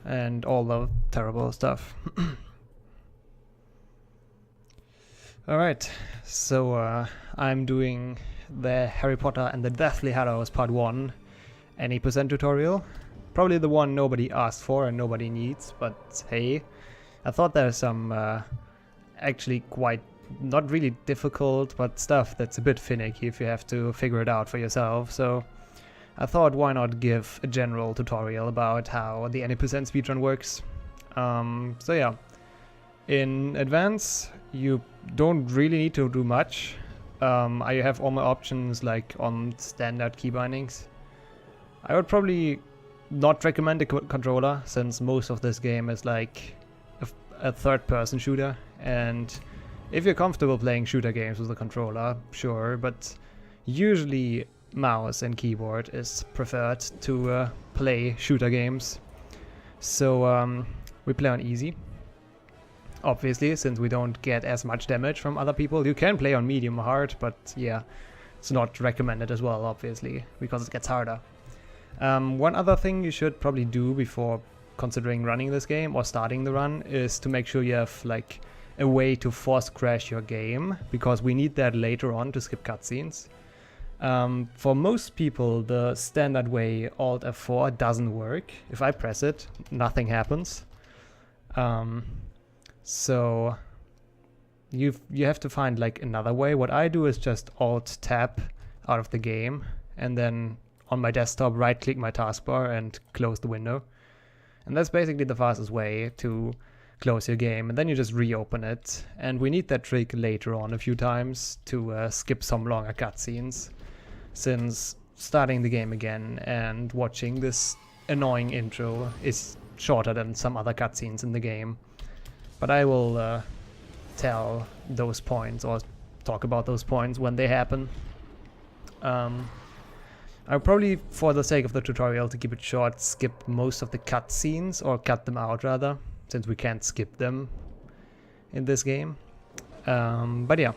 and all the terrible stuff. Alright, so I'm doing the Harry Potter and the Deathly Hallows Part 1 any percent tutorial. Probably the one nobody asked for and nobody needs, but hey, I thought there's some actually quite not really difficult, but stuff that's a bit finicky if you have to figure it out for yourself. So I thought, why not give a general tutorial about how the any percent speedrun works. So yeah, in advance you don't really need to do much. I have all my options like on standard key bindings. I would probably not recommend a controller, since most of this game is like a third-person shooter, and if you're comfortable playing shooter games with a controller, sure, but usually mouse and keyboard is preferred to play shooter games. So we play on easy, obviously, since we don't get as much damage from other people. You can play on medium hard, but yeah, it's not recommended as well, obviously, because it gets harder. One other thing you should probably do before considering running this game or starting the run is to make sure you have like a way to force crash your game, because we need that later on to skip cutscenes. For most people, the standard way, Alt F4, doesn't work. If I press it, nothing happens. So you have to find like another way. What I do is just Alt Tab out of the game, and then on my desktop right click my taskbar and close the window. And that's basically the fastest way to close your game, and then you just reopen it. And we need that trick later on a few times to skip some longer cutscenes, since starting the game again and watching this annoying intro is shorter than some other cutscenes in the game. But I will tell those points or talk about those points when they happen. I'll probably, for the sake of the tutorial, to keep it short, skip most of the cutscenes, or cut them out rather, since we can't skip them in this game. But yeah,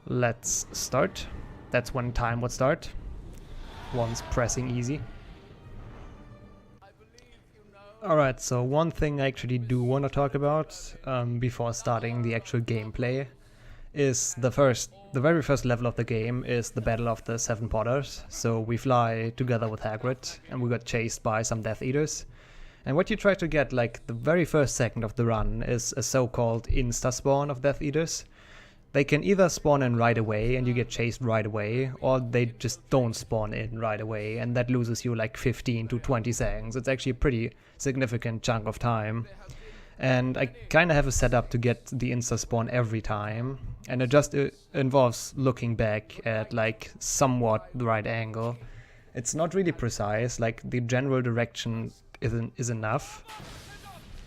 let's start. That's when time would start, once pressing easy. Alright, so one thing I actually do want to talk about before starting the actual gameplay is the very first level of the game is the Battle of the Seven Potters. So we fly together with Hagrid and we got chased by some Death Eaters. And what you try to get like the very first second of the run is a so-called insta-spawn of Death Eaters. They can either spawn in right away and you get chased right away, or they just don't spawn in right away, and that loses you like 15 to 20 seconds. It's actually a pretty significant chunk of time. And I kind of have a setup to get the insta-spawn every time, and it just involves looking back at like somewhat the right angle. It's not really precise, like the general direction is enough,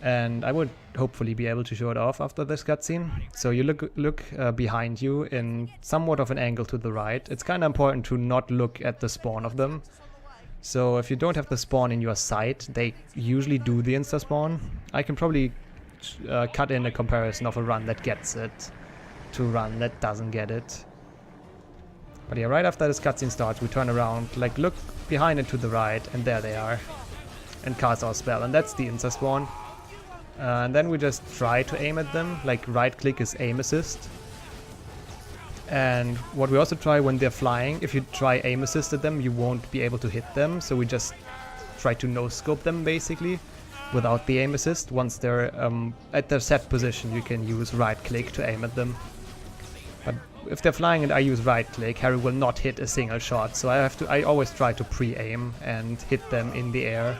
and I would hopefully be able to show it off after this cutscene. So you look behind you in somewhat of an angle to the right. It's kind of important to not look at the spawn of them. So if you don't have the spawn in your sight, they usually do the insta-spawn. I can probably cut in a comparison of a run that gets it to a run that doesn't get it. But yeah, right after this cutscene starts, we turn around, like look behind it to the right, and there they are, and cast our spell, and that's the insta-spawn. And then we just try to aim at them, like right click is aim assist. And what we also try when they're flying, if you try aim assist at them, you won't be able to hit them, so we just try to no-scope them basically without the aim assist. Once they're at their set position, you can use right click to aim at them. But if they're flying and I use right click, Harry will not hit a single shot, so I always try to pre-aim and hit them in the air.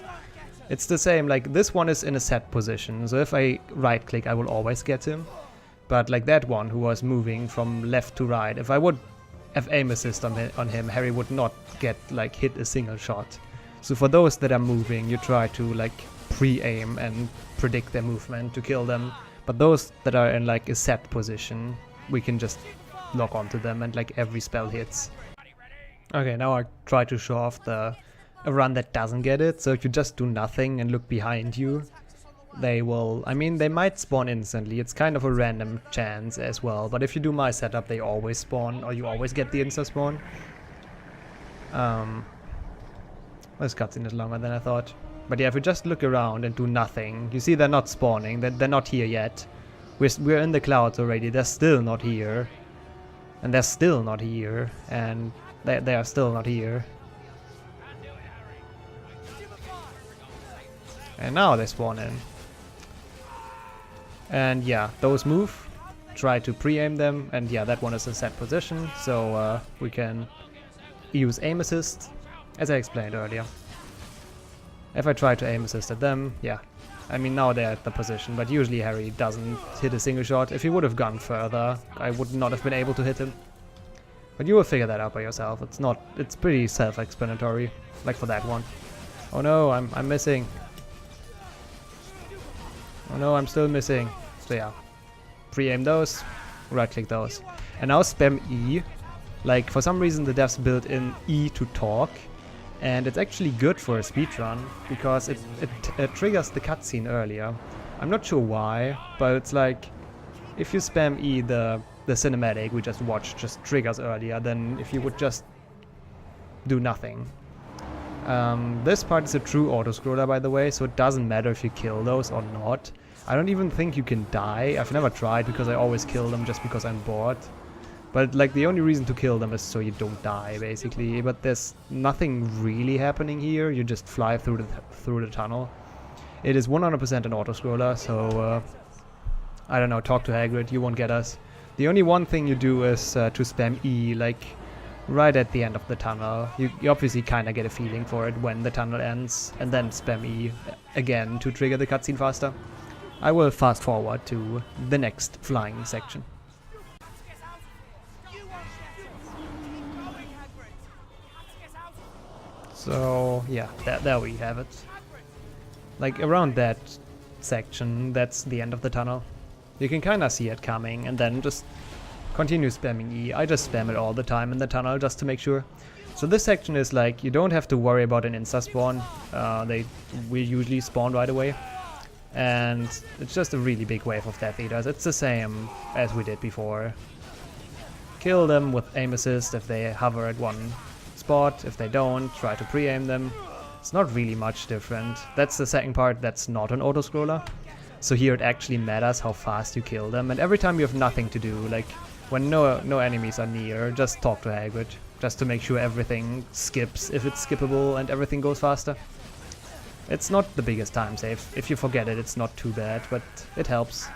It's the same, like this one is in a set position, so if I right click I will always get him. But like that one who was moving from left to right, if I would have aim assist on him, Harry would not get like hit a single shot. So for those that are moving, you try to like pre-aim and predict their movement to kill them. But those that are in like a set position, we can just lock onto them and like every spell hits. Okay, now I try to show off a run that doesn't get it. So if you just do nothing and look behind you, they will, I mean, they might spawn instantly. It's kind of a random chance as well, but if you do my setup, they always spawn, or you always get the insta spawn. This cutscene is longer than I thought. But yeah, if we just look around and do nothing, you see they're not spawning, they're not here yet. We're in the clouds already, they're still not here. And they're still not here, and they are still not here. And now they spawn in. And yeah, those move. Try to pre-aim them, and yeah, that one is in set position, so we can use aim assist, as I explained earlier. If I try to aim assist at them, yeah. I mean, now they're at the position, but usually Harry doesn't hit a single shot. If he would have gone further, I would not have been able to hit him. But you will figure that out by yourself. It's pretty self-explanatory, like for that one. Oh no, I'm missing. Oh no, I'm still missing. So yeah, pre-aim those, right-click those. And now spam E. Like, for some reason the devs built in E to talk. And it's actually good for a speedrun, because it triggers the cutscene earlier. I'm not sure why, but it's like, if you spam E, the cinematic we just watched just triggers earlier than if you would just do nothing. This part is a true auto-scroller, by the way, so it doesn't matter if you kill those or not. I don't even think you can die. I've never tried, because I always kill them just because I'm bored. But like, the only reason to kill them is so you don't die, basically. But there's nothing really happening here. You just fly through the tunnel. It is 100% an auto-scroller, so I don't know, talk to Hagrid, you won't get us. The only one thing you do is to spam E, like right at the end of the tunnel. You obviously kind of get a feeling for it when the tunnel ends, and then spam E again to trigger the cutscene faster. I will fast forward to the next flying section. So yeah, there we have it. Like, around that section, that's the end of the tunnel. You can kinda see it coming, and then just continue spamming E. I just spam it all the time in the tunnel just to make sure. So this section is like, you don't have to worry about an insta-spawn. They will usually spawn right away. And it's just a really big wave of Death Eaters. It's the same as we did before. Kill them with aim assist if they hover at one spot. If they don't, try to pre-aim them. It's not really much different. That's the second part that's not an auto-scroller. So here it actually matters how fast you kill them. And every time you have nothing to do, like when no enemies are near, just talk to Hagrid. Just to make sure everything skips if it's skippable and everything goes faster. It's not the biggest time save. If you forget it, it's not too bad, but it helps.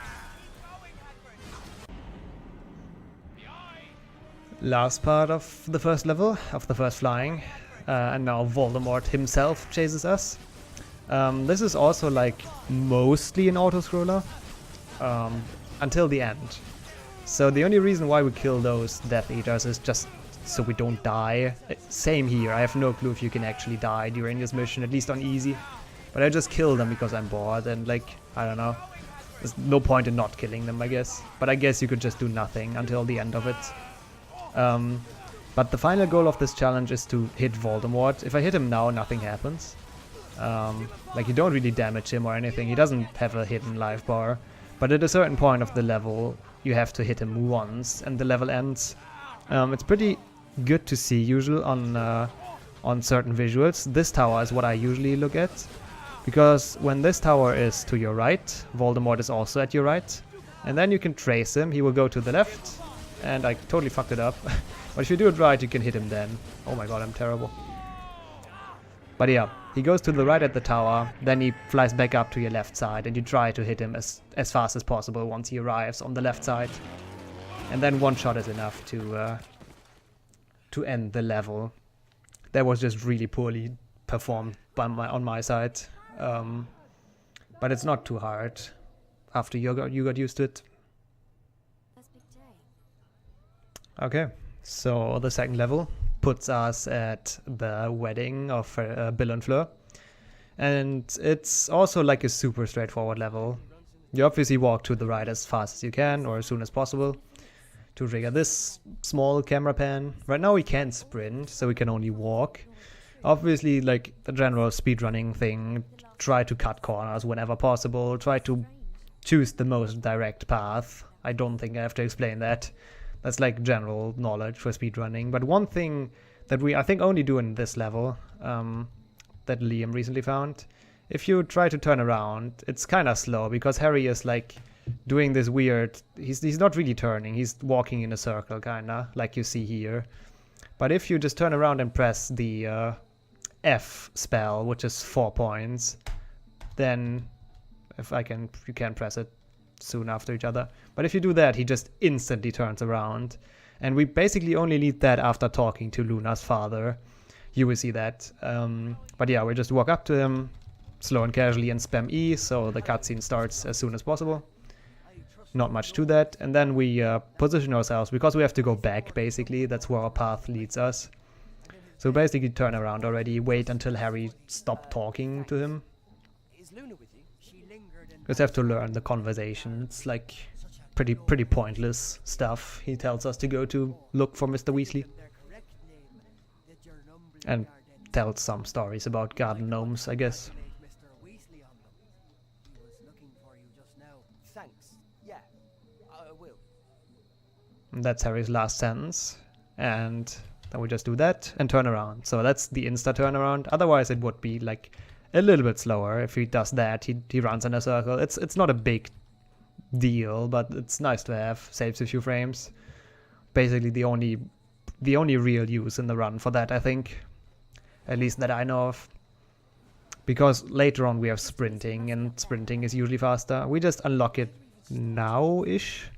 Last part of the first level, of the first flying, and now Voldemort himself chases us. This is also like mostly an auto-scroller, until the end. So the only reason why we kill those Death Eaters is just so we don't die. Same here, I have no clue if you can actually die during this mission, at least on easy. But I just kill them because I'm bored, and like, I don't know. There's no point in not killing them, I guess. But I guess you could just do nothing until the end of it. But the final goal of this challenge is to hit Voldemort. If I hit him now, nothing happens. Like, you don't really damage him or anything. He doesn't have a hidden life bar. But at a certain point of the level, you have to hit him once, and the level ends. It's pretty good to see usually on certain visuals. This tower is what I usually look at. Because when this tower is to your right, Voldemort is also at your right. And then you can trace him, he will go to the left. And I totally fucked it up. But if you do it right, you can hit him then. Oh my god, I'm terrible. But yeah, he goes to the right at the tower, then he flies back up to your left side, and you try to hit him as fast as possible once he arrives on the left side. And then one shot is enough to end the level. That was just really poorly performed on my side. But it's not too hard after you got used to it. Okay, so the second level puts us at the wedding of Bill and Fleur. And it's also like a super straightforward level. You obviously walk to the right as fast as you can, or as soon as possible, to trigger this small camera pan. Right now we can't sprint, so we can only walk. Obviously, like the general speedrunning thing, try to cut corners whenever possible, try to choose the most direct path. I don't think I have to explain that. That's like general knowledge for speedrunning. But one thing that we, I think, only do in this level, that Liam recently found, if you try to turn around, it's kind of slow because Harry is like doing this weird, he's not really turning, he's walking in a circle kind of, like you see here. But if you just turn around and press the F spell, which is 4 points, then you can press it soon after each other. But if you do that, he just instantly turns around. And we basically only need that after talking to Luna's father. You will see that. But yeah, we just walk up to him, slow and casually, and spam E, so the cutscene starts as soon as possible. Not much to that. And then we position ourselves, because we have to go back, basically. That's where our path leads us. So basically turn around already, wait until Harry stopped talking to him. Just have to learn the conversation. It's like pretty pointless stuff. He tells us to go to look for Mr. Weasley. And tells some stories about garden gnomes, I guess. And that's Harry's last sentence. And then we just do that and turn around. So that's the insta turnaround. Otherwise it would be like a little bit slower. If he does that, he runs in a circle. It's not a big deal, but it's nice to have. Saves a few frames. Basically the only real use in the run for that, I think. At least that I know of. Because later on we have sprinting, and sprinting is usually faster. We just unlock it now-ish.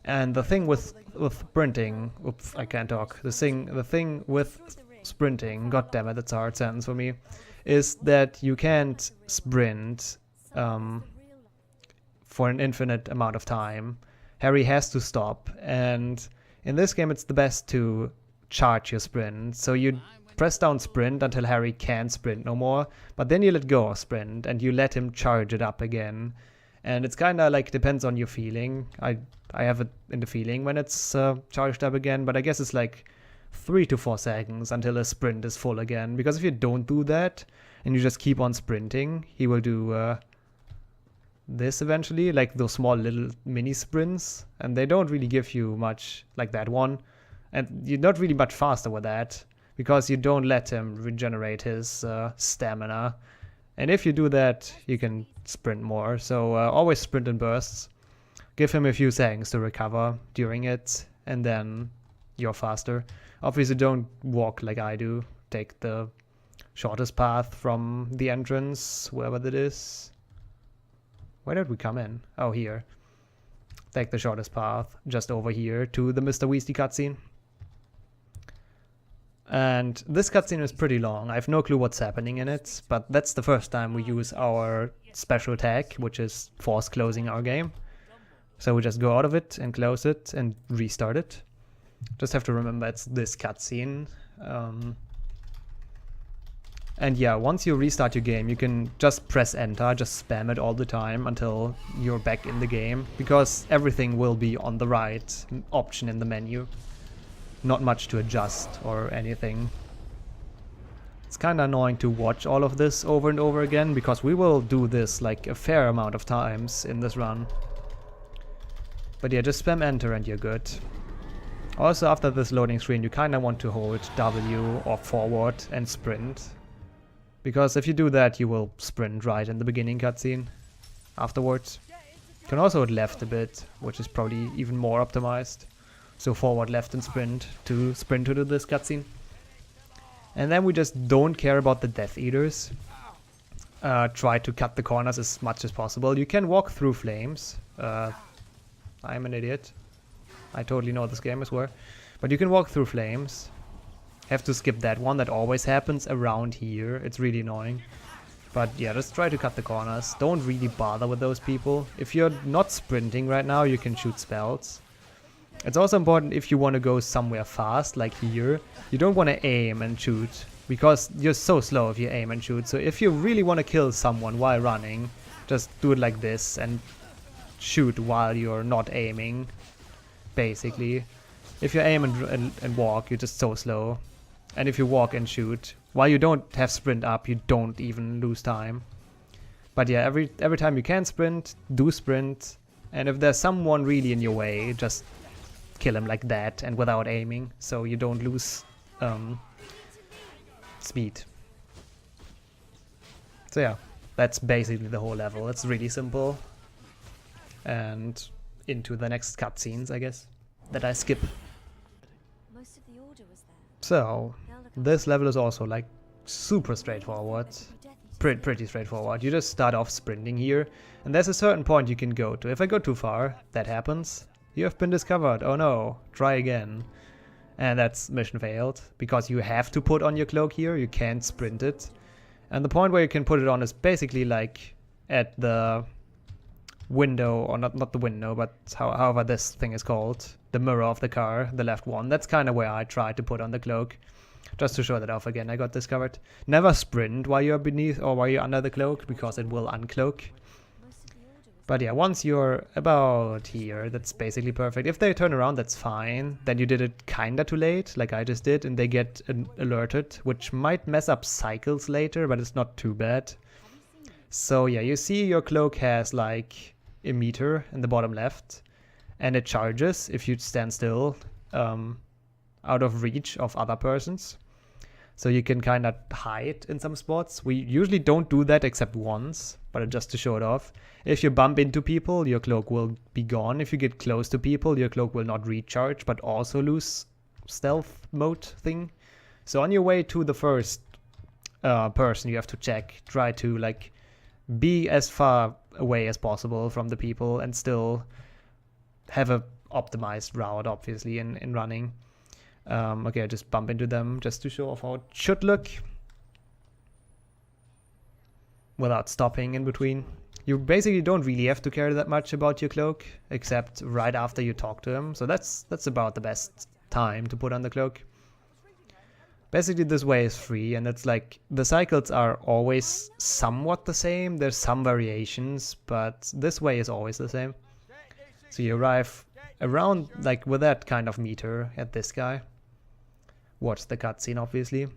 And the thing with sprinting, oops, I can't talk. The thing with sprinting, god damn it, that's a hard sentence for me, is that you can't sprint for an infinite amount of time. Harry has to stop, and in this game it's the best to charge your sprint. So you press down sprint until Harry can't sprint no more, but then you let go of sprint and you let him charge it up again. And it's kind of like depends on your feeling. I have it in the feeling when it's charged up again, but I guess it's like 3 to 4 seconds until a sprint is full again. Because if you don't do that and you just keep on sprinting, he will do this eventually, like those small little mini sprints, and they don't really give you much, like that one. And you're not really much faster with that because you don't let him regenerate his stamina. And if you do that, you can sprint more. So always sprint in bursts. Give him a few seconds to recover during it, and then you're faster. Obviously don't walk like I do. Take the shortest path from the entrance, wherever that is. Where did we come in? Oh, here. Take the shortest path just over here to the Mr. Weasley cutscene. And this cutscene is pretty long. I have no clue what's happening in it, but that's the first time we use our special tag, which is force closing our game. So we just go out of it and close it and restart it. Just have to remember it's this cutscene. And yeah, once you restart your game, you can just press enter, just spam it all the time until you're back in the game, because everything will be on the right option in the menu. Not much to adjust or anything. It's kind of annoying to watch all of this over and over again, because we will do this like a fair amount of times in this run. But yeah, just spam enter and you're good. Also, after this loading screen, you kind of want to hold W or forward and sprint. Because if you do that, you will sprint right in the beginning cutscene afterwards. You can also hold left a bit, which is probably even more optimized. So forward, left, and sprint to this cutscene. And then we just don't care about the Death Eaters. Try to cut the corners as much as possible. You can walk through flames. I'm an idiot. I totally know this game as well. But you can walk through flames. Have to skip that one. That always happens around here. It's really annoying. But yeah, just try to cut the corners. Don't really bother with those people. If you're not sprinting right now, you can shoot spells. It's also important if you want to go somewhere fast, like here. You don't want to aim and shoot, because you're so slow if you aim and shoot. So if you really want to kill someone while running, just do it like this and shoot while you're not aiming, basically. If you aim and walk, you're just so slow. And if you walk and shoot, while you don't have sprint up, you don't even lose time. But yeah, every time you can sprint, do sprint. And if there's someone really in your way, just kill him like that and without aiming, so you don't lose speed. So yeah, That's basically the whole level. It's really simple. And into the next cutscenes, I guess, that I skip. Most of the order was there. So, this level is also like super straightforward. Pretty straightforward. You just start off sprinting here, and there's a certain point you can go to. If I go too far, that happens. You have been discovered. Oh no, try again. And that's mission failed, because you have to put on your cloak here, you can't sprint it. And the point where you can put it on is basically like at the window, or not the window, but however this thing is called, the mirror of the car, the left one. That's kind of where I tried to put on the cloak. Just to show that off again, I got discovered. Never sprint while you're beneath or while you're under the cloak, because it will uncloak. But yeah, once you're about here, that's basically perfect. If they turn around, that's fine. Then you did it kinda too late, like I just did, and they get alerted, which might mess up cycles later, but it's not too bad. So yeah, you see your cloak has like a meter in the bottom left, and it charges if you stand still, out of reach of other persons. So you can kind of hide in some spots. We usually don't do that except once, but just to show it off. If you bump into people, your cloak will be gone. If you get close to people, your cloak will not recharge, but also lose stealth mode thing. So on your way to the first person, you have to check. Try to like be as far away as possible from the people and still have a optimized route, obviously, in running. Okay, I just bump into them just to show off how it should look. Without stopping in between. You basically don't really have to care that much about your cloak, except right after you talk to him. So that's about the best time to put on the cloak. Basically this way is free, and it's like the cycles are always somewhat the same. There's some variations, but this way is always the same. So you arrive around like with that kind of meter at this guy. Watch the cutscene, obviously.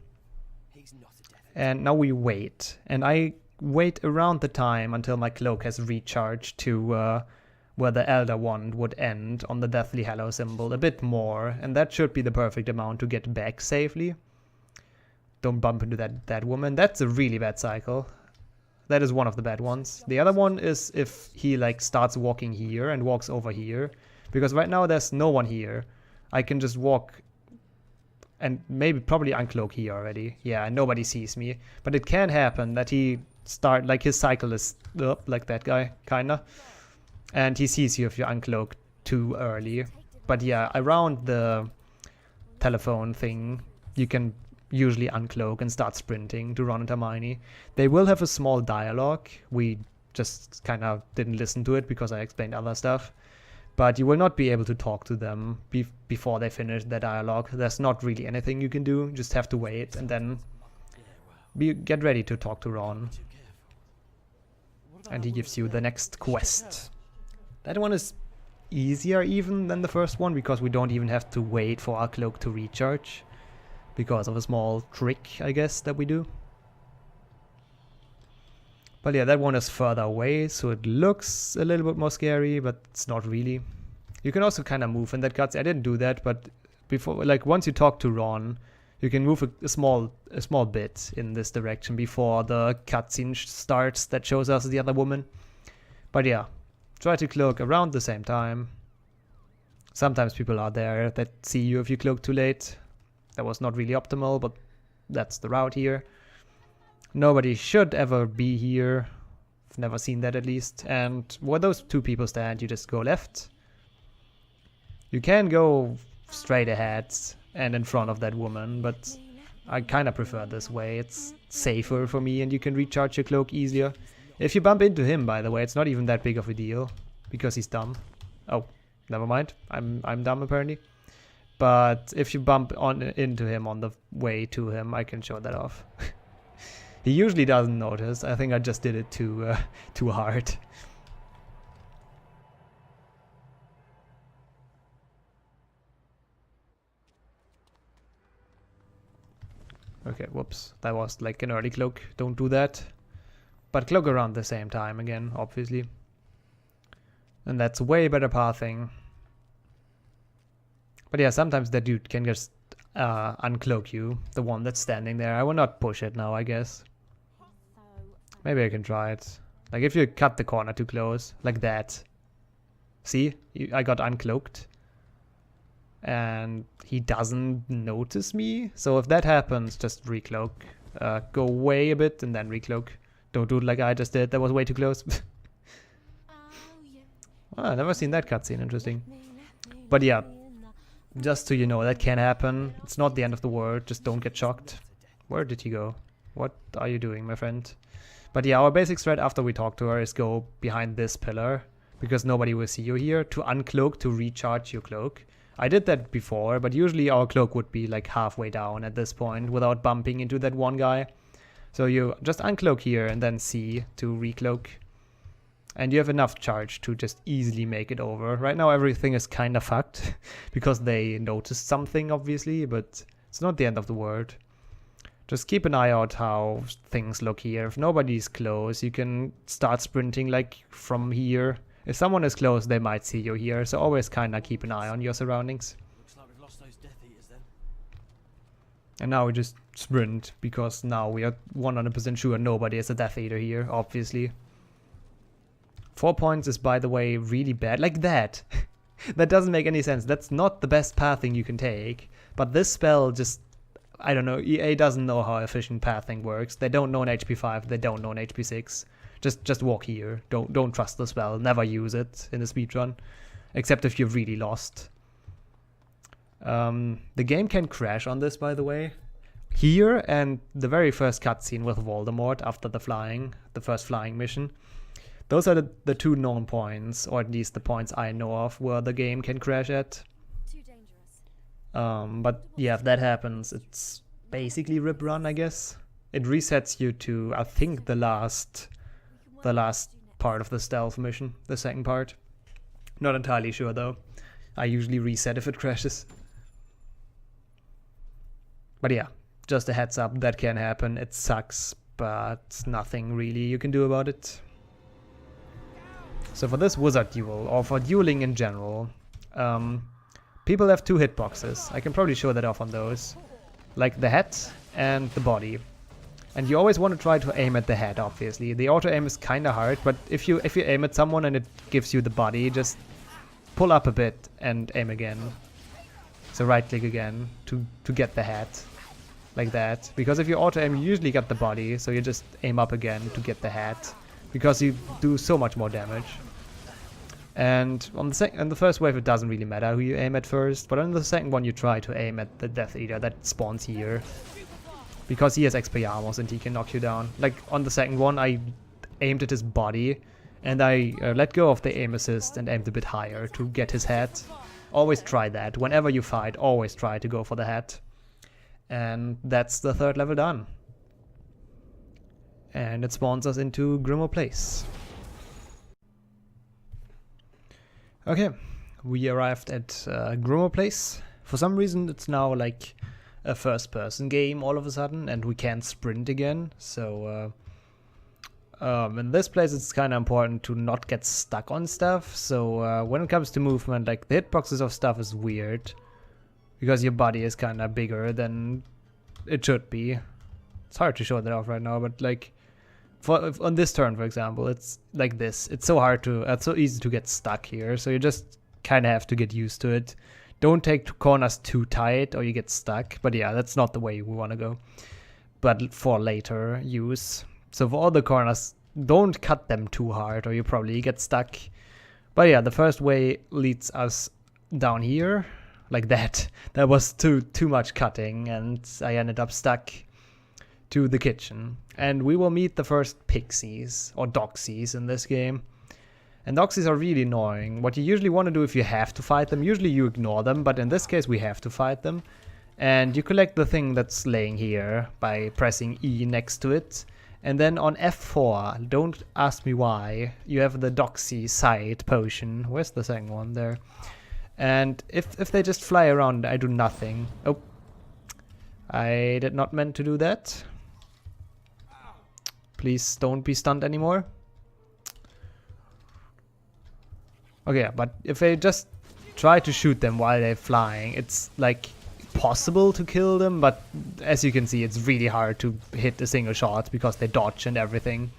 And now we wait, and I wait around the time until my cloak has recharged to where the Elder Wand would end on the Deathly Hallows symbol, a bit more, and that should be the perfect amount to get back safely. Don't bump into that woman. That's a really bad cycle. That is one of the bad ones. The other one is if he like starts walking here and walks over here, because right now there's no one here. I can just walk and probably uncloak here already. Yeah, nobody sees me. But it can happen that he like his cycle is up like that guy, kinda. And he sees you if you uncloak too early. But yeah, around the telephone thing, you can usually uncloak and start sprinting to Ron and Hermione. They will have a small dialogue. We just kind of didn't listen to it because I explained other stuff. But you will not be able to talk to them before they finish their dialogue. There's not really anything you can do. You just have to wait and then get ready to talk to Ron. And he gives you the next quest. That one is easier even than the first one, because we don't even have to wait for our cloak to recharge. Because of a small trick, I guess, that we do. But yeah, that one is further away, so it looks a little bit more scary, but it's not really. You can also kind of move in that cutscene. I didn't do that, but before, like once you talk to Ron, you can move a small bit in this direction before the cutscene starts that shows us the other woman. But yeah, try to cloak around the same time. Sometimes people are there that see you if you cloak too late. That was not really optimal, but that's the route here. Nobody should ever be here. I've never seen that, at least. And where those two people stand, you just go left. You can go straight ahead and in front of that woman, but I kind of prefer this way. It's safer for me, and you can recharge your cloak easier. If you bump into him, by the way, it's not even that big of a deal, because he's dumb. Oh, never mind. I'm dumb, apparently. But if you bump into him on the way to him, I can show that off. He usually doesn't notice. I think I just did it too hard. Okay, whoops. That was like an early cloak. Don't do that. But cloak around the same time again, obviously. And that's way better pathing. But yeah, sometimes that dude can just uncloak you, the one that's standing there. I will not push it now, I guess. Maybe I can try it. Like if you cut the corner too close, like that. See? I got uncloaked. And he doesn't notice me. So if that happens, just recloak. Go away a bit and then recloak. Don't do it like I just did. That was way too close. Well, I've never seen that cutscene. Interesting. But yeah, just so you know, that can happen. It's not the end of the world. Just don't get shocked. Where did he go? What are you doing, my friend? But yeah, our basic strat after we talk to her is go behind this pillar. Because nobody will see you here. To uncloak, to recharge your cloak. I did that before, but usually our cloak would be like halfway down at this point without bumping into that one guy. So you just uncloak here and then C to recloak. And you have enough charge to just easily make it over. Right now everything is kind of fucked because they noticed something obviously, but it's not the end of the world. Just keep an eye out how things look here. If nobody's close, you can start sprinting like from here. If someone is close, they might see you here, so always kind of keep an eye on your surroundings. Looks like we've lost those Death Eaters then. And now we just sprint, because now we are 100% sure nobody is a Death Eater here, obviously. 4 points is, by the way, really bad. Like that! That doesn't make any sense. That's not the best pathing you can take. But this spell just... I don't know, EA doesn't know how efficient pathing works. They don't know an HP 5, they don't know an HP 6. Just walk here. Don't trust the spell. Never use it in a speedrun. Except if you're really lost. The game can crash on this, by the way. Here and the very first cutscene with Voldemort after the first flying mission. Those are the two known points, or at least the points I know of, where the game can crash at. Too dangerous. But yeah, if that happens, it's basically rip run, I guess. It resets you to, I think, the last part of the stealth mission, the second part. Not entirely sure though. I usually reset if it crashes. But yeah, just a heads up, that can happen. It sucks, but nothing really you can do about it. So for this wizard duel, or for dueling in general, people have two hitboxes. I can probably show that off on those. Like the head and the body. And you always want to try to aim at the head, obviously. The auto-aim is kinda hard, but if you aim at someone and it gives you the body, just pull up a bit and aim again. So right-click again to get the head. Like that. Because if you auto-aim, you usually get the body, so you just aim up again to get the head. Because you do so much more damage. And on the first wave, it doesn't really matter who you aim at first, but on the second one, you try to aim at the Death Eater that spawns here. Because he has Expelliarmus and he can knock you down. Like on the second one, I aimed at his body and I let go of the aim assist and aimed a bit higher to get his head. Always try that. Whenever you fight, always try to go for the head. And that's the third level done. And it spawns us into Grimmauld Place. Okay, we arrived at Grimmauld Place. For some reason, it's now like a first-person game all of a sudden, and we can't sprint again. So in this place, it's kind of important to not get stuck on stuff. So when it comes to movement, like the hitboxes of stuff is weird, because your body is kind of bigger than it should be. It's hard to show that off right now, but like on this turn, for example, it's like this. It's so easy to get stuck here. So you just kind of have to get used to it. Don't take corners too tight or you get stuck. But yeah, that's not the way we want to go. But for later use. So for all the corners, don't cut them too hard or you probably get stuck. But yeah, the first way leads us down here. Like that. That was too much cutting and I ended up stuck to the kitchen. And we will meet the first pixies, or doxies in this game. And doxies are really annoying. What you usually want to do if you have to fight them, usually you ignore them, but in this case we have to fight them. And you collect the thing that's laying here by pressing E next to it. And then on F4, don't ask me why, you have the doxy side potion. Where's the second one? There. And if they just fly around, I do nothing. Oh. I did not meant to do that. Please don't be stunned anymore. Okay, but if they just try to shoot them while they're flying, it's like possible to kill them, but as you can see, it's really hard to hit a single shot because they dodge and everything.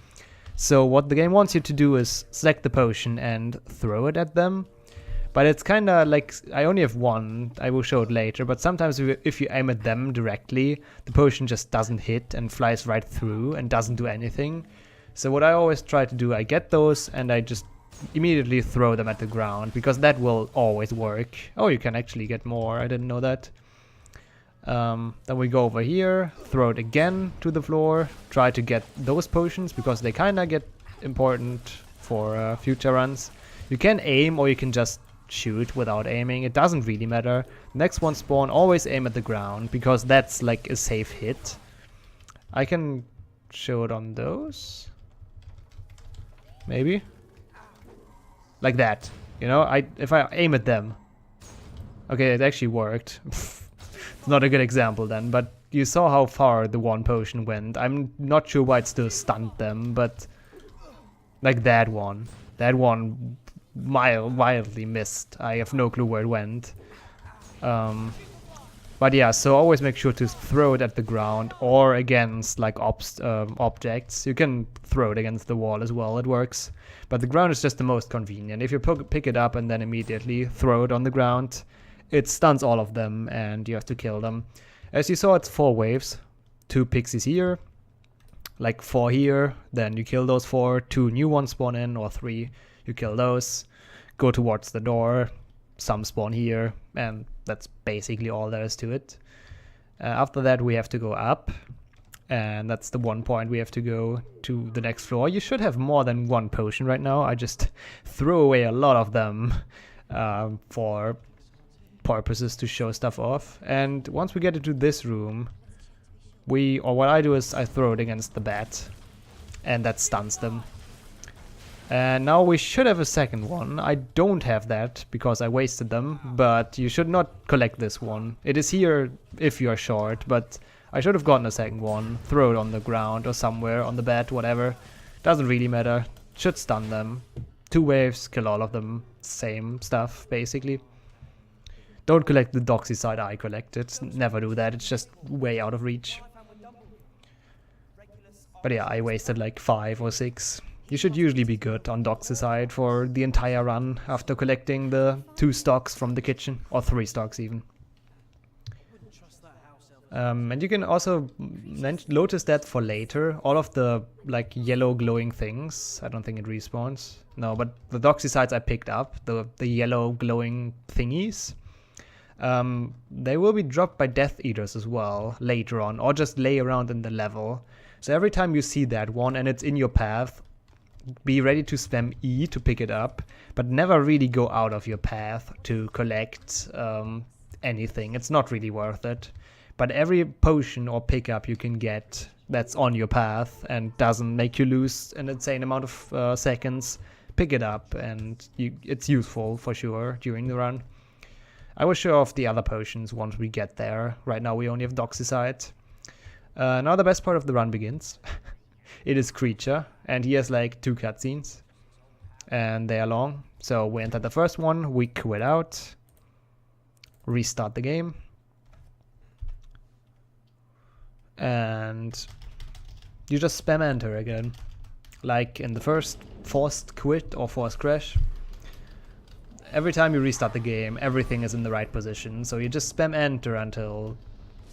So what the game wants you to do is select the potion and throw it at them. But it's kind of like, I only have one, I will show it later, but sometimes if you aim at them directly, the potion just doesn't hit and flies right through and doesn't do anything. So what I always try to do, I get those and I just immediately throw them at the ground, because that will always work. Oh, you can actually get more, I didn't know that. Then we go over here, throw it again to the floor, try to get those potions, because they kind of get important for future runs. You can aim or you can just shoot without aiming, it doesn't really matter. Next one spawn, always aim at the ground, because that's like a safe hit. I can show it on those. Maybe. Like that. You know, if I aim at them. Okay, it actually worked. It's not a good example then, but you saw how far the one potion went. I'm not sure why it still stunned them, but like that one. That one wildly missed. I have no clue where it went. But yeah, so always make sure to throw it at the ground or against like objects. You can throw it against the wall as well, it works. But the ground is just the most convenient. If you pick it up and then immediately throw it on the ground, it stuns all of them and you have to kill them. As you saw, it's 4 waves. 2 pixies here, like 4 here, then you kill those 4, 2 new ones spawn in, or 3, you kill those, go towards the door, some spawn here, and that's basically all there is to it. After that we have to go up, and that's the one point we have to go to the next floor. You should have more than one potion right now. I just threw away a lot of them for purposes to show stuff off. And once we get into this room, what I do is I throw it against the bat, and that stuns them. And now we should have a second one. I don't have that because I wasted them, but you should not collect this one. It is here if you are short, but I should have gotten a second one. Throw it on the ground or somewhere on the bed, whatever. Doesn't really matter. Should stun them. 2 waves, kill all of them. Same stuff, basically. Don't collect the doxy side I collected. Never do that. It's just way out of reach. But yeah, I wasted like 5 or 6. You should usually be good on Doxicide for the entire run after collecting the 2 stocks from the kitchen, or 3 stocks even. And you can also notice that for later, all of the like yellow glowing things, I don't think it respawns. No, but the Doxicides I picked up, the yellow glowing thingies, they will be dropped by Death Eaters as well later on, or just lay around in the level. So every time you see that one and it's in your path, be ready to spam E to pick it up, but never really go out of your path to collect anything. It's not really worth it. But every potion or pickup you can get that's on your path and doesn't make you lose an insane amount of seconds, pick it up, and it's useful for sure during the run. I will show off the other potions once we get there. Right now we only have Doxicide. Now the best part of the run begins. It is Creature, and he has like 2 cutscenes, and they are long. So we enter the first one, we quit out, restart the game, and you just spam enter again, like in the first forced quit or forced crash. Every time you restart the game, everything is in the right position, so you just spam enter until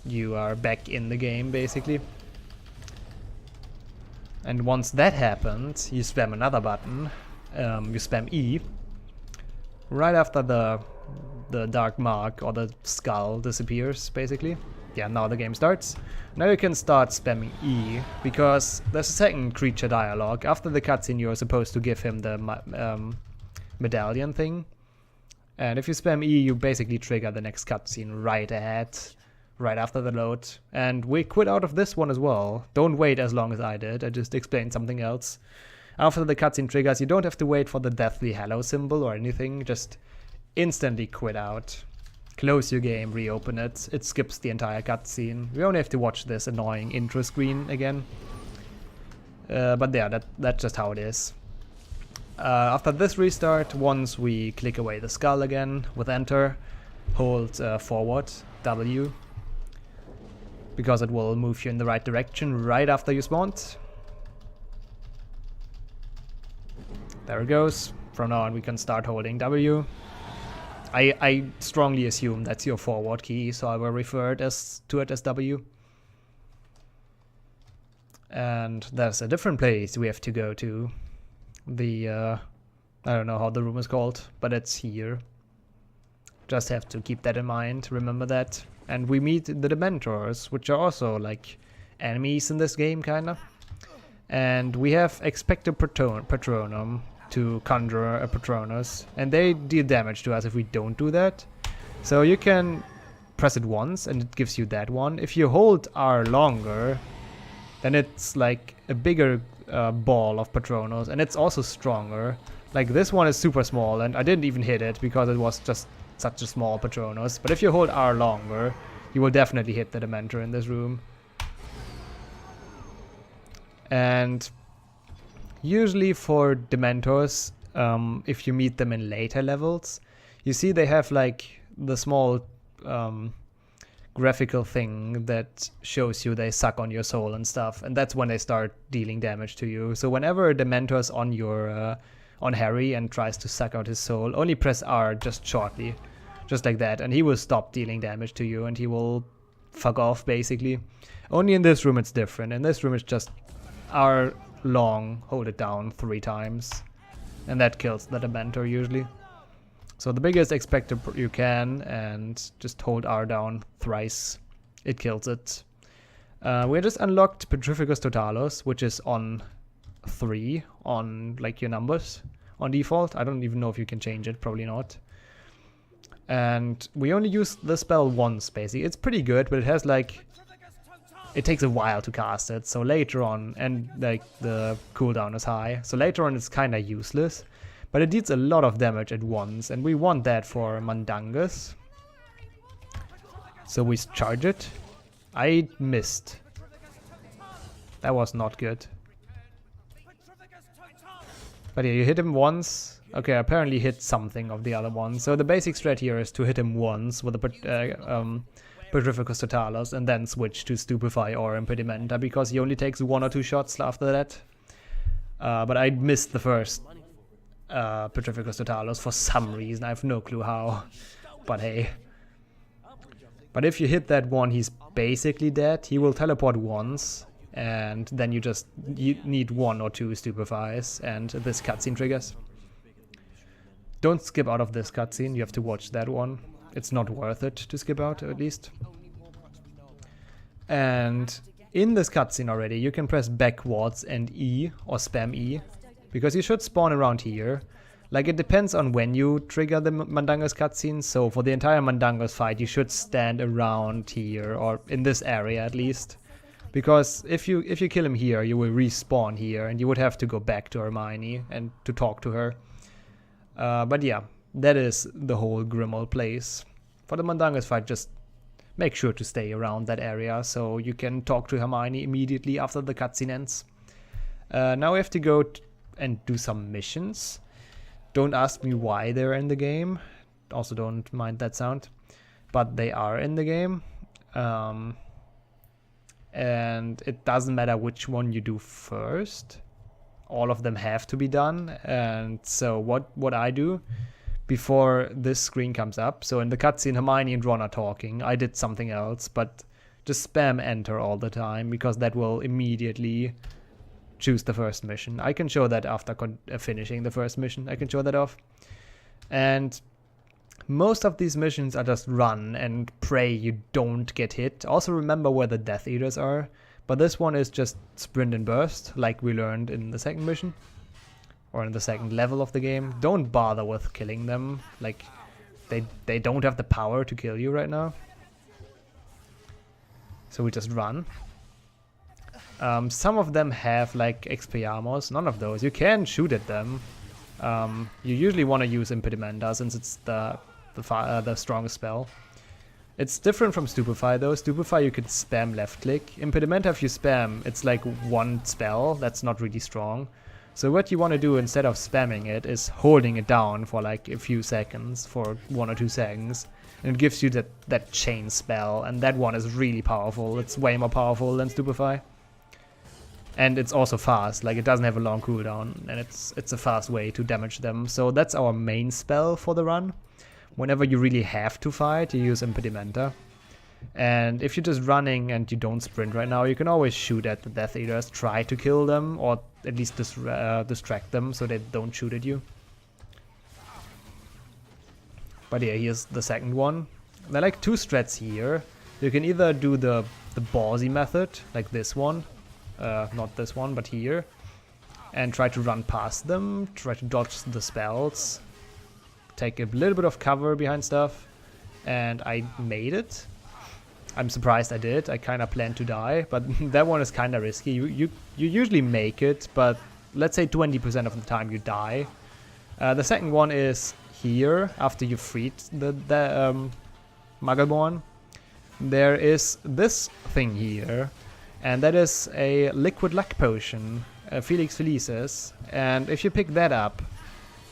you are back in the game, basically. And once that happens, you spam another button, you spam E, right after the dark mark or the skull disappears, basically. Yeah, now the game starts. Now you can start spamming E, because there's a second creature dialogue. After the cutscene, you're supposed to give him the medallion thing. And if you spam E, you basically trigger the next cutscene right ahead, right after the load. And we quit out of this one as well. Don't wait as long as I did, I just explained something else. After the cutscene triggers, you don't have to wait for the Deathly Hallows symbol or anything, just instantly quit out. Close your game, reopen it, it skips the entire cutscene. We only have to watch this annoying intro screen again. But yeah, that's just how it is. After this restart, once we click away the skull again with enter, hold forward, W, because it will move you in the right direction right after you spawned. There it goes. From now on we can start holding W. I strongly assume that's your forward key, so I will refer to it as W. And there's a different place we have to go to. The, I don't know how the room is called, but it's here. Just have to keep that in mind, remember that. And we meet the Dementors, which are also like enemies in this game, kinda. And we have Expecto Patronum to conjure a Patronus, and they deal damage to us if we don't do that. So you can press it once and it gives you that one. If you hold R longer, then it's like a bigger ball of Patronus, and it's also stronger. Like this one is super small, and I didn't even hit it because it was just such a small Patronus. But if you hold R longer, you will definitely hit the Dementor in this room. And usually for Dementors, if you meet them in later levels, you see they have like the small graphical thing that shows you they suck on your soul and stuff, and that's when they start dealing damage to you. So whenever a Dementor's on your on Harry and tries to suck out his soul, only press R just shortly, just like that, and he will stop dealing damage to you and he will fuck off basically. Only in this room it's different. In this room it's just R long, hold it down 3 times, and that kills the Dementor usually. So the biggest expector you can, and just hold R down thrice, it kills it. We just unlocked Petrificus Totalus, which is on 3 on like your numbers on default. I don't even know if you can change it, probably not. And we only used the spell once basically. It's pretty good, but it has like, it takes a while to cast it, so later on, and like the cooldown is high, so later on it's kinda useless. But it deals a lot of damage at once, and we want that for Mandangus. So we charge it. I missed. That was not good. But yeah, you hit him once. Okay, apparently hit something of the other one. So the basic strat here is to hit him once with a Petrificus Totalus and then switch to Stupefy or Impedimenta, because he only takes 1 or 2 shots after that. But I missed the first Petrificus Totalus for some reason. I have no clue how, but hey. But if you hit that one, he's basically dead. He will teleport once, and then you need 1 or 2 Stupefies, and this cutscene triggers. Don't skip out of this cutscene, you have to watch that one. It's not worth it to skip out, at least. And in this cutscene already, you can press backwards and E, or spam E, because you should spawn around here. Like, it depends on when you trigger the Mandangus cutscene, so for the entire Mandangus fight you should stand around here, or in this area at least. Because if you kill him here, you will respawn here, and you would have to go back to Hermione and to talk to her. But yeah, that is the whole Grimmauld Place. For the Mandangus fight, just make sure to stay around that area, so you can talk to Hermione immediately after the cutscene ends. Now we have to go and do some missions. Don't ask me why they're in the game. Also don't mind that sound. But they are in the game. And it doesn't matter which one you do first. All of them have to be done. And so what I do before this screen comes up. So in the cutscene, Hermione and Ron are talking. I did something else, but just spam enter all the time, because that will immediately choose the first mission. I can show that after finishing the first mission. I can show that off. And most of these missions are just run and pray you don't get hit. Also remember where the Death Eaters are. But this one is just sprint and burst, like we learned in the second mission. Or in the second level of the game. Don't bother with killing them. Like, they don't have the power to kill you right now. So we just run. Some of them have like Expelliarmus, none of those. You can shoot at them. You usually want to use Impedimenta since it's the strongest spell. It's different from Stupefy though. Stupefy you can spam left click. Impedimenta, if you spam, it's like one spell, that's not really strong. So what you want to do instead of spamming it is holding it down for like a few seconds, for 1 or 2 seconds. And it gives you that chain spell, and that one is really powerful. It's way more powerful than Stupefy. And it's also fast, like it doesn't have a long cooldown, and it's a fast way to damage them. So that's our main spell for the run. Whenever you really have to fight, you use Impedimenta. And if you're just running and you don't sprint right now, you can always shoot at the Death Eaters, try to kill them, or at least distract them so they don't shoot at you. But yeah, here's the second one. There are like two strats here. You can either do the ballsy method, like this one, not this one, but here, and try to run past them, try to dodge the spells, take a little bit of cover behind stuff, and I made it. I'm surprised I did. I kind of planned to die, but that one is kind of risky. You usually make it, but let's say 20% of the time you die. The second one is here, after you freed the Muggleborn. There is this thing here, and that is a liquid luck potion, Felix Felicis, and if you pick that up,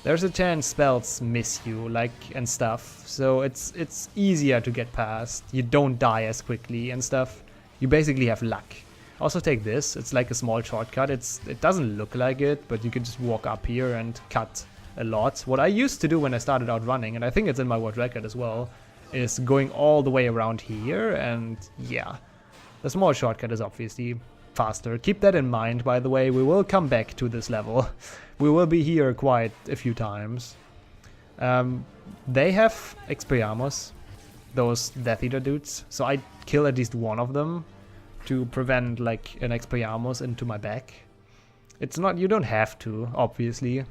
there's a chance spells miss you, like, and stuff, so it's easier to get past. You don't die as quickly and stuff. You basically have luck. Also take this, it's like a small shortcut. It doesn't look like it, but you can just walk up here and cut a lot. What I used to do when I started out running, and I think it's in my world record as well, is going all the way around here, and yeah. The small shortcut is obviously faster. Keep that in mind, by the way. We will come back to this level. We will be here quite a few times. They have Expelliarmus, those Death Eater dudes, so I kill at least one of them to prevent like an Expelliarmus into my back. It's not, you don't have to, obviously,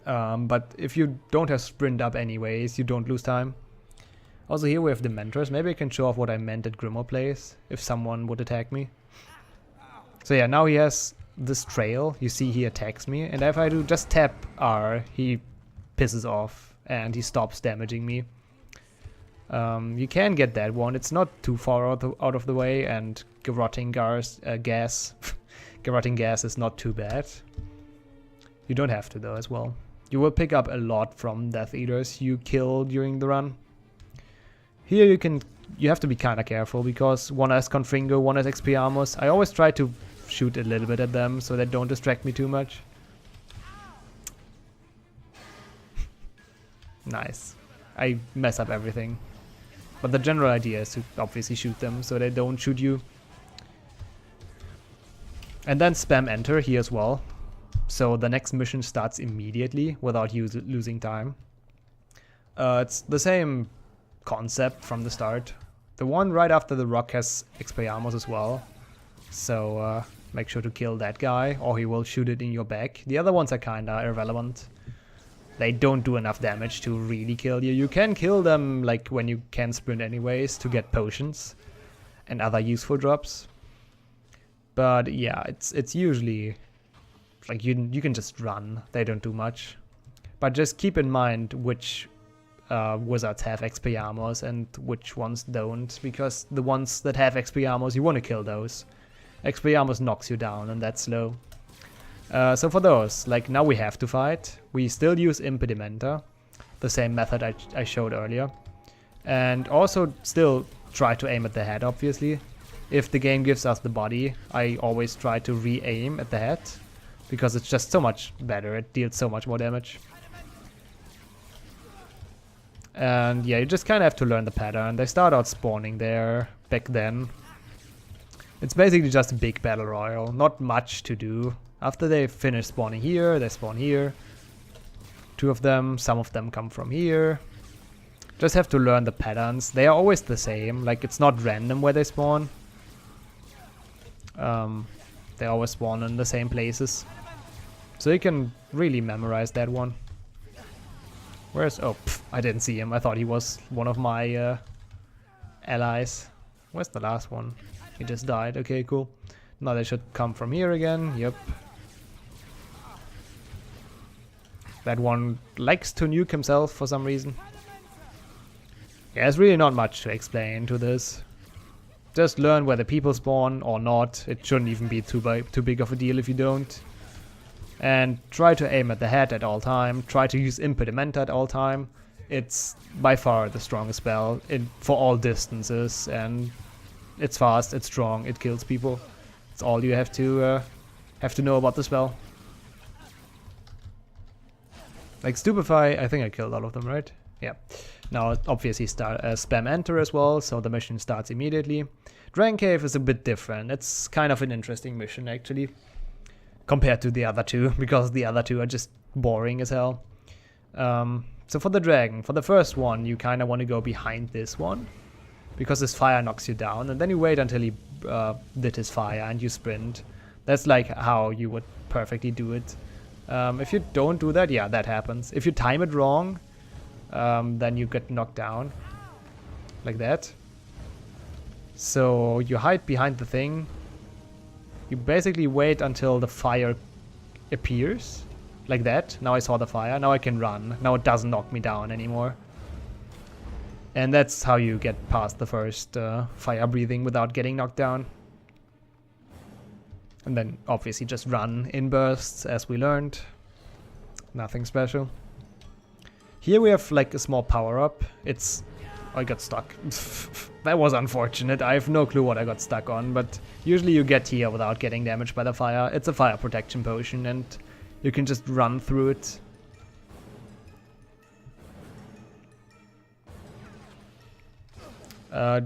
but if you don't have sprint up anyways, you don't lose time. Also here we have the Mentors. Maybe I can show off what I meant at Grimmauld Place if someone would attack me. So yeah, now he has this trail. You see he attacks me, and if I do just tap R, he pisses off and he stops damaging me. You can get that one. It's not too far out of the way, and garroting gas garroting gas is not too bad. You don't have to though as well. You will pick up a lot from Death Eaters you kill during the run. Here you have to be kind of careful because one has Confringo, one has Expelliarmus. I always try to shoot a little bit at them so they don't distract me too much. Nice. I mess up everything. But the general idea is to obviously shoot them so they don't shoot you. And then spam enter here as well. So the next mission starts immediately without you losing time. It's the same concept from the start. The one right after the rock has Expelliarmus as well. So make sure to kill that guy or he will shoot it in your back. The other ones are kinda irrelevant. They don't do enough damage to really kill you. You can kill them like when you can sprint anyways to get potions and other useful drops. But yeah, it's usually like you can just run. They don't do much. But just keep in mind which wizards have Expelliarmus and which ones don't, because the ones that have Expelliarmus, you want to kill those. Expelliarmus knocks you down and that's slow. So for those, like now we have to fight. We still use Impedimenta, the same method I showed earlier. And also still try to aim at the head, obviously. If the game gives us the body, I always try to re-aim at the head, because it's just so much better, it deals so much more damage. And yeah, you just kind of have to learn the pattern. They start out spawning there back then. It's basically just a big battle royale, not much to do. After they finish spawning here, they spawn here. Two of them, some of them come from here. Just have to learn the patterns. They are always the same, like it's not random where they spawn. They always spawn in the same places. So you can really memorize that one. Where's... oh, I didn't see him. I thought he was one of my allies. Where's the last one? He just died. Okay, cool. Now they should come from here again. Yep. That one likes to nuke himself for some reason. Yeah, there's really not much to explain to this. Just learn where the people spawn or not. It shouldn't even be too big of a deal if you don't. And try to aim at the head at all time. Try to use Impedimenta at all time. It's by far the strongest spell for all distances, and it's fast, it's strong, it kills people. It's all you have to have to know about the spell. Like Stupefy, I think I killed all of them, right? Yeah. Now obviously start spam enter as well, so the mission starts immediately. Dragon Cave is a bit different. It's kind of an interesting mission actually, compared to the other two, because the other two are just boring as hell. So for the dragon, for the first one, you kind of want to go behind this one, because his fire knocks you down, and then you wait until he did his fire and you sprint. That's like how you would perfectly do it. If you don't do that, yeah, that happens. If you time it wrong, then you get knocked down. Like that. So you hide behind the thing. You basically wait until the fire appears. Like that. Now I saw the fire. Now I can run. Now it doesn't knock me down anymore. And that's how you get past the first fire breathing without getting knocked down. And then obviously just run in bursts, as we learned. Nothing special. Here we have like a small power-up. It's... I got stuck. That was unfortunate. I have no clue what I got stuck on, but usually you get here without getting damaged by the fire. It's a fire protection potion and you can just run through it.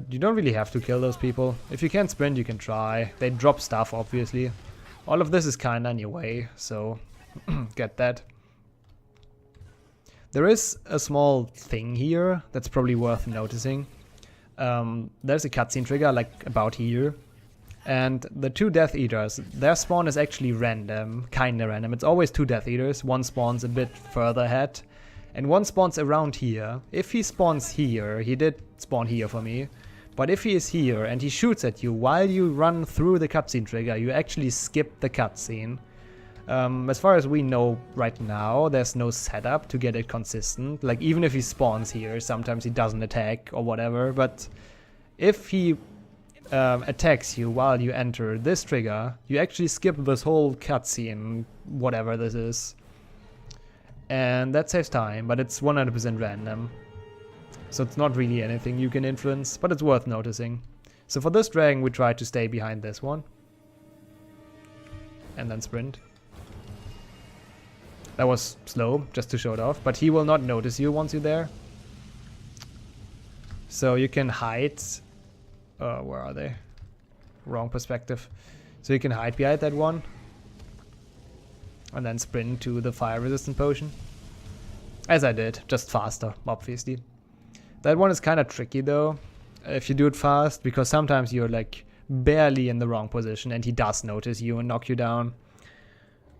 You don't really have to kill those people. If you can't sprint, you can try. They drop stuff, obviously. All of this is kinda in your way, so get that. There is a small thing here that's probably worth noticing. There's a cutscene trigger, like about here. And the two Death Eaters, their spawn is actually random, kinda random. It's always two Death Eaters. One spawns a bit further ahead. And one spawns around here. If he spawns here, he did spawn here for me. But if he is here and he shoots at you while you run through the cutscene trigger, you actually skip the cutscene. As far as we know right now, there's no setup to get it consistent. Like even if he spawns here, sometimes he doesn't attack or whatever. But if he attacks you while you enter this trigger, you actually skip this whole cutscene, whatever this is. And that saves time, but it's 100% random. So it's not really anything you can influence, but it's worth noticing. So for this dragon, we try to stay behind this one. And then sprint. That was slow, just to show it off, but he will not notice you once you're there. So you can hide. Where are they? Wrong perspective. So you can hide behind that one. And then sprint to the fire resistant potion. As I did, just faster, obviously. That one is kind of tricky though, if you do it fast, because sometimes you're like barely in the wrong position and he does notice you and knock you down.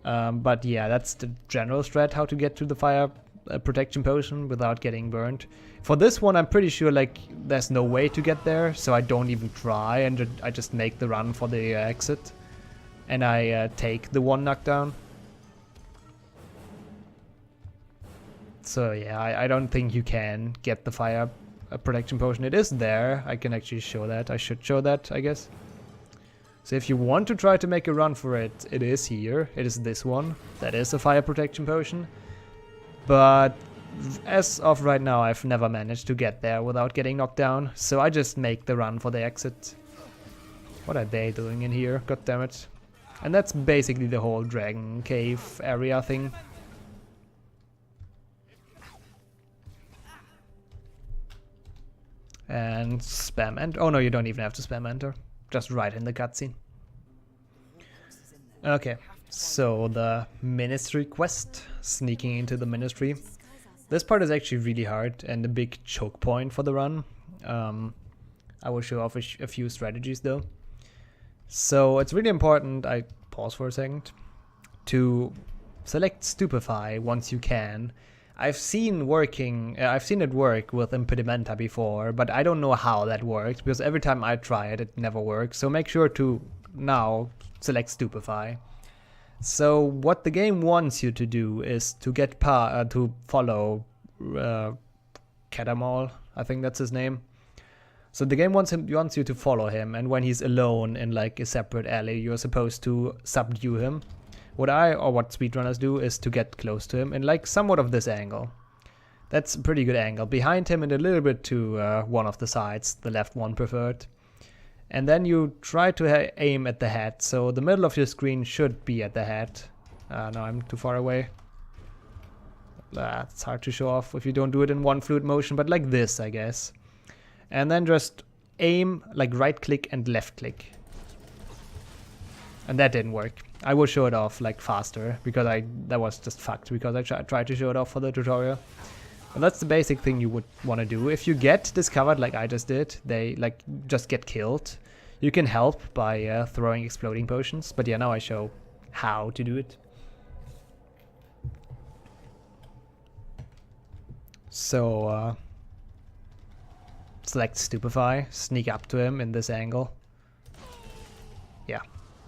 But yeah, that's the general strat, how to get to the fire protection potion without getting burned. For this one, I'm pretty sure like there's no way to get there, so I don't even try, and I just make the run for the exit. And I take the one knockdown. So yeah, I don't think you can get the fire protection potion. It is there. I can actually show that. I should show that, I guess. So if you want to try to make a run for it, it is here. It is this one. That is a fire protection potion. But as of right now, I've never managed to get there without getting knocked down. So I just make the run for the exit. What are they doing in here? God damn it. And that's basically the whole dragon cave area thing. And spam enter. Oh no, you don't even have to spam enter. Just right in the cutscene. Okay, so the ministry quest, sneaking into the ministry. This part is actually really hard and a big choke point for the run. I will show off a few strategies though. So it's really important, I pause for a second, to select Stupefy once you can. I've seen it work with Impedimenta before, but I don't know how that works, because every time I try it, it never works. So make sure to now select Stupefy. So what the game wants you to do is to get to follow Catamal, I think that's his name. So the game wants you to follow him, and when he's alone in like a separate alley, you're supposed to subdue him. What speedrunners do is to get close to him in like somewhat of this angle. That's a pretty good angle. Behind him and a little bit to one of the sides, the left one preferred. And then you try to aim at the head. So the middle of your screen should be at the head. No, I'm too far away. It's hard to show off if you don't do it in one fluid motion, but like this, I guess. And then just aim, like right click and left click. And that didn't work. I will show it off like faster because that was just fucked because I tried to show it off for the tutorial. But that's the basic thing you would want to do. If you get discovered like I just did, they like just get killed. You can help by throwing exploding potions. But yeah, now I show how to do it. So select Stupefy, sneak up to him in this angle. Yeah.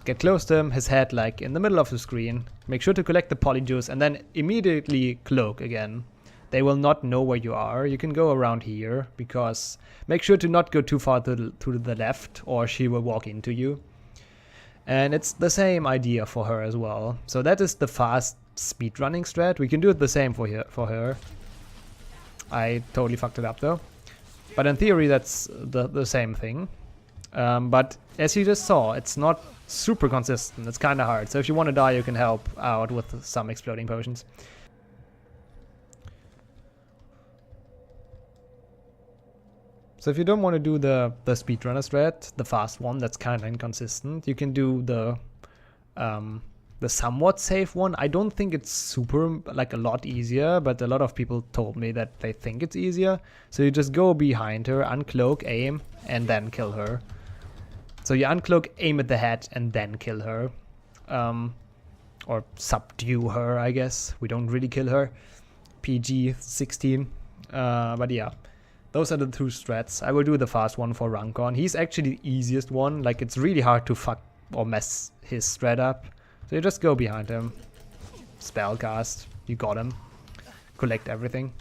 Get close to him, his head like in the middle of the screen. Make sure to collect the polyjuice and then immediately cloak again. They will not know where you are. You can go around here because make sure to not go too far to the left or she will walk into you. And it's the same idea for her as well. So that is the fast speedrunning strat. We can do it the same for her. I totally fucked it up though. But in theory that's the same thing. But as you just saw, it's not super consistent. It's kind of hard. So if you want to die, you can help out with some exploding potions. So if you don't want to do the speedrunner strat, the fast one, that's kind of inconsistent, you can do the somewhat safe one. I don't think it's super, like a lot easier, but a lot of people told me that they think it's easier. So you just go behind her, uncloak, aim, and then kill her. So you uncloak, aim at the head, and then kill her. Or subdue her, I guess. We don't really kill her. PG-16. But yeah. Those are the two strats. I will do the fast one for Rankon. He's actually the easiest one. Like, it's really hard to fuck or mess his strat up. So you just go behind him. Spellcast. You got him. Collect everything.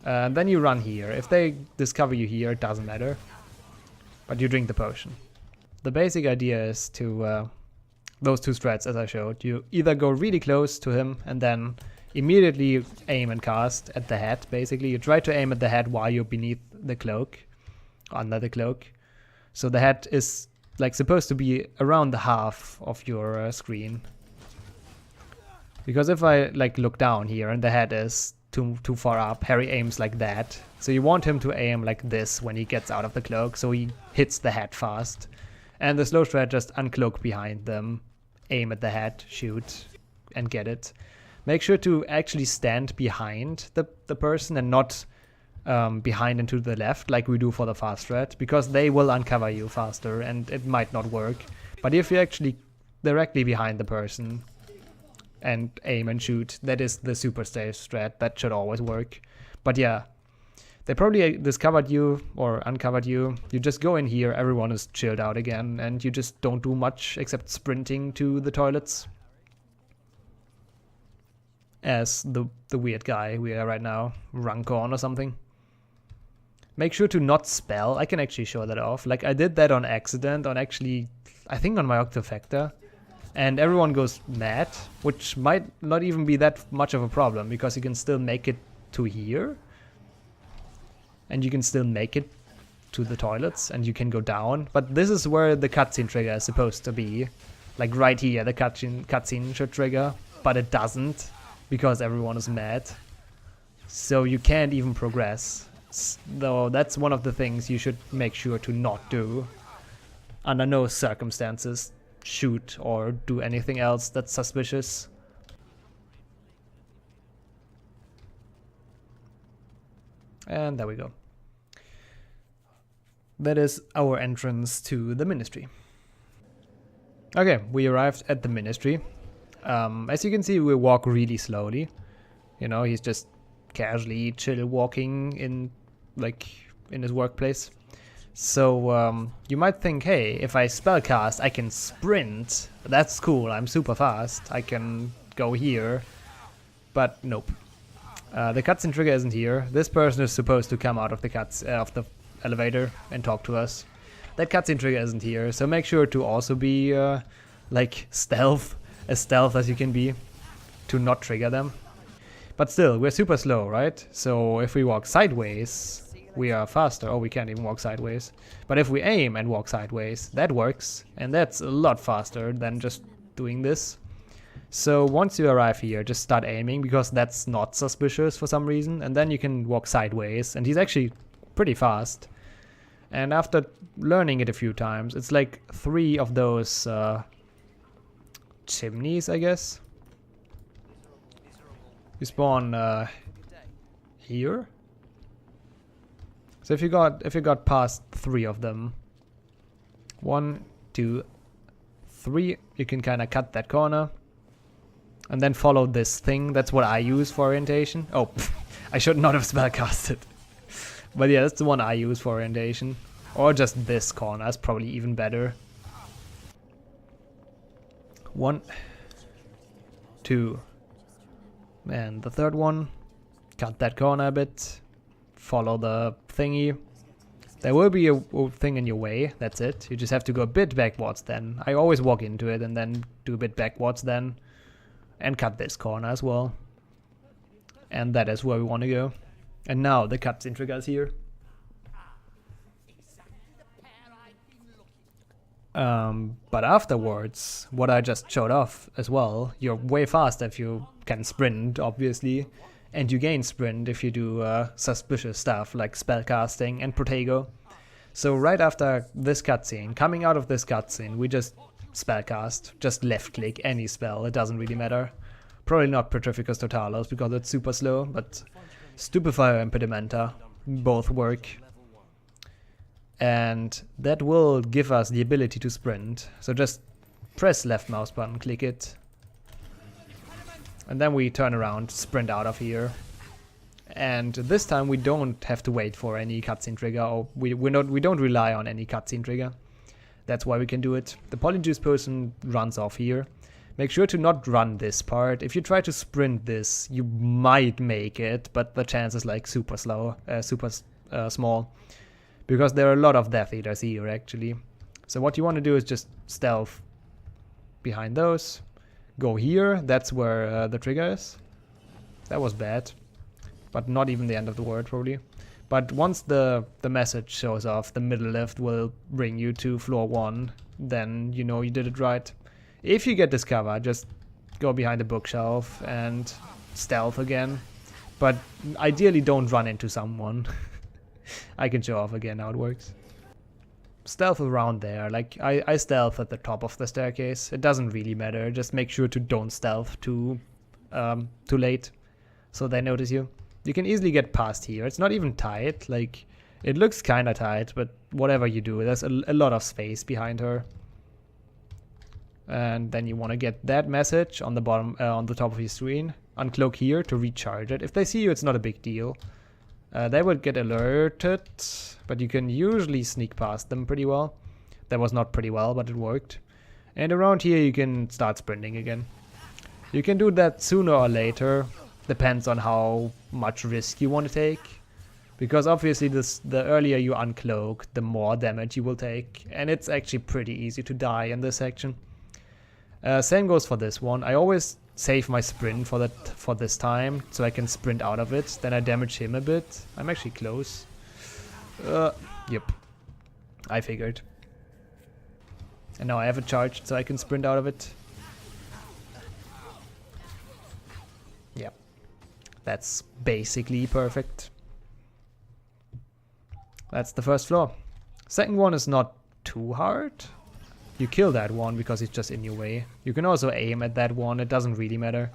And then you run here. If they discover you here, it doesn't matter. But you drink the potion. The basic idea is to... those two strats, as I showed. You either go really close to him and then... immediately aim and cast at the head, basically. You try to aim at the head while you're beneath the cloak, under the cloak. So the head is like supposed to be around the half of your screen. Because if I like look down here and the head is too far up, Harry aims like that. So you want him to aim like this when he gets out of the cloak, so he hits the head fast. And the slow strat just uncloak behind them, aim at the head, shoot, and get it. Make sure to actually stand behind the person and not behind and to the left like we do for the fast strat, because they will uncover you faster and it might not work. But if you're actually directly behind the person and aim and shoot, that is the super safe strat. That should always work. But yeah, they probably discovered you or uncovered you. You just go in here, everyone is chilled out again, and you just don't do much except sprinting to the toilets. As the weird guy we are right now, Rankon or something. Make sure to not spell. I can actually show that off. Like I did that on accident, on actually, I think on my Octofactor. And everyone goes mad, which might not even be that much of a problem, because you can still make it to here. And you can still make it to the toilets, and you can go down. But this is where the cutscene trigger is supposed to be. Like right here, the cutscene should trigger, but it doesn't. Because everyone is mad. So you can't even progress. Though that's one of the things you should make sure to not do. Under no circumstances shoot or do anything else that's suspicious. And there we go. That is our entrance to the ministry. Okay, we arrived at the ministry. As you can see, we walk really slowly. You know, he's just casually chill walking in his workplace. So you might think, hey, if I spellcast, I can sprint. That's cool. I'm super fast. I can go here. But nope. The cutscene trigger isn't here. This person is supposed to come out of the elevator and talk to us. That cutscene trigger isn't here. So make sure to also be stealth. As stealth as you can be, to not trigger them. But still, we're super slow, right? So if we walk sideways, we are faster. Oh, we can't even walk sideways. But if we aim and walk sideways, that works. And that's a lot faster than just doing this. So once you arrive here, just start aiming, because that's not suspicious for some reason. And then you can walk sideways, and he's actually pretty fast. And after learning it a few times, it's like 3 of those chimneys, I guess. You spawn here. So if you got past 3 of them, 1, 2, 3, you can kind of cut that corner, and then follow this thing. That's what I use for orientation. Oh, I should not have spellcasted. But yeah, that's the one I use for orientation. Or just this corner is probably even better. 1, 2, and the third one. Cut that corner a bit. Follow the thingy. There will be a thing in your way, that's it. You just have to go a bit backwards then. I always walk into it and then do a bit backwards then. And cut this corner as well. And that is where we want to go. And now the cutscene triggers here. But afterwards, what I just showed off as well, you're way faster if you can sprint, obviously. And you gain sprint if you do suspicious stuff like spellcasting and Protego. So right after this cutscene, coming out of this cutscene, we just spellcast. Just left click any spell, it doesn't really matter. Probably not Petrificus Totalis because it's super slow, but Stupefier and Impedimenta both work. And that will give us the ability to sprint. So just press left mouse button, click it. And then we turn around, sprint out of here. And this time we don't have to wait for any cutscene trigger, or we don't rely on any cutscene trigger. That's why we can do it. The Polyjuice person runs off here. Make sure to not run this part. If you try to sprint this, you might make it, but the chance is like super slow, small. Because there are a lot of Death Eaters here actually. So what you want to do is just stealth behind those. Go here, that's where the trigger is. That was bad. But not even the end of the word probably. But once the message shows off, the middle left will bring you to floor 1. Then you know you did it right. If you get discovered, just go behind the bookshelf and stealth again. But ideally don't run into someone. I can show off again how it works. Stealth around there, like I stealth at the top of the staircase. It doesn't really matter, just make sure to don't stealth too late, so they notice you. You can easily get past here, it's not even tight, like it looks kinda tight, but whatever you do, there's a lot of space behind her. And then you want to get that message on the bottom, on the top of your screen. Uncloak here to recharge it. If they see you, it's not a big deal. They would get alerted, but you can usually sneak past them pretty well. That was not pretty well, but it worked. And around here you can start sprinting again. You can do that sooner or later, depends on how much risk you want to take. Because obviously the earlier you uncloak, the more damage you will take. And it's actually pretty easy to die in this section. Same goes for this one. I always save my sprint for this time, so I can sprint out of it. Then I damage him a bit. I'm actually close. Yep. I figured. And now I have it charged, so I can sprint out of it. Yep. That's basically perfect. That's the first floor. Second one is not too hard. You kill that one because it's just in your way. You can also aim at that one, it doesn't really matter.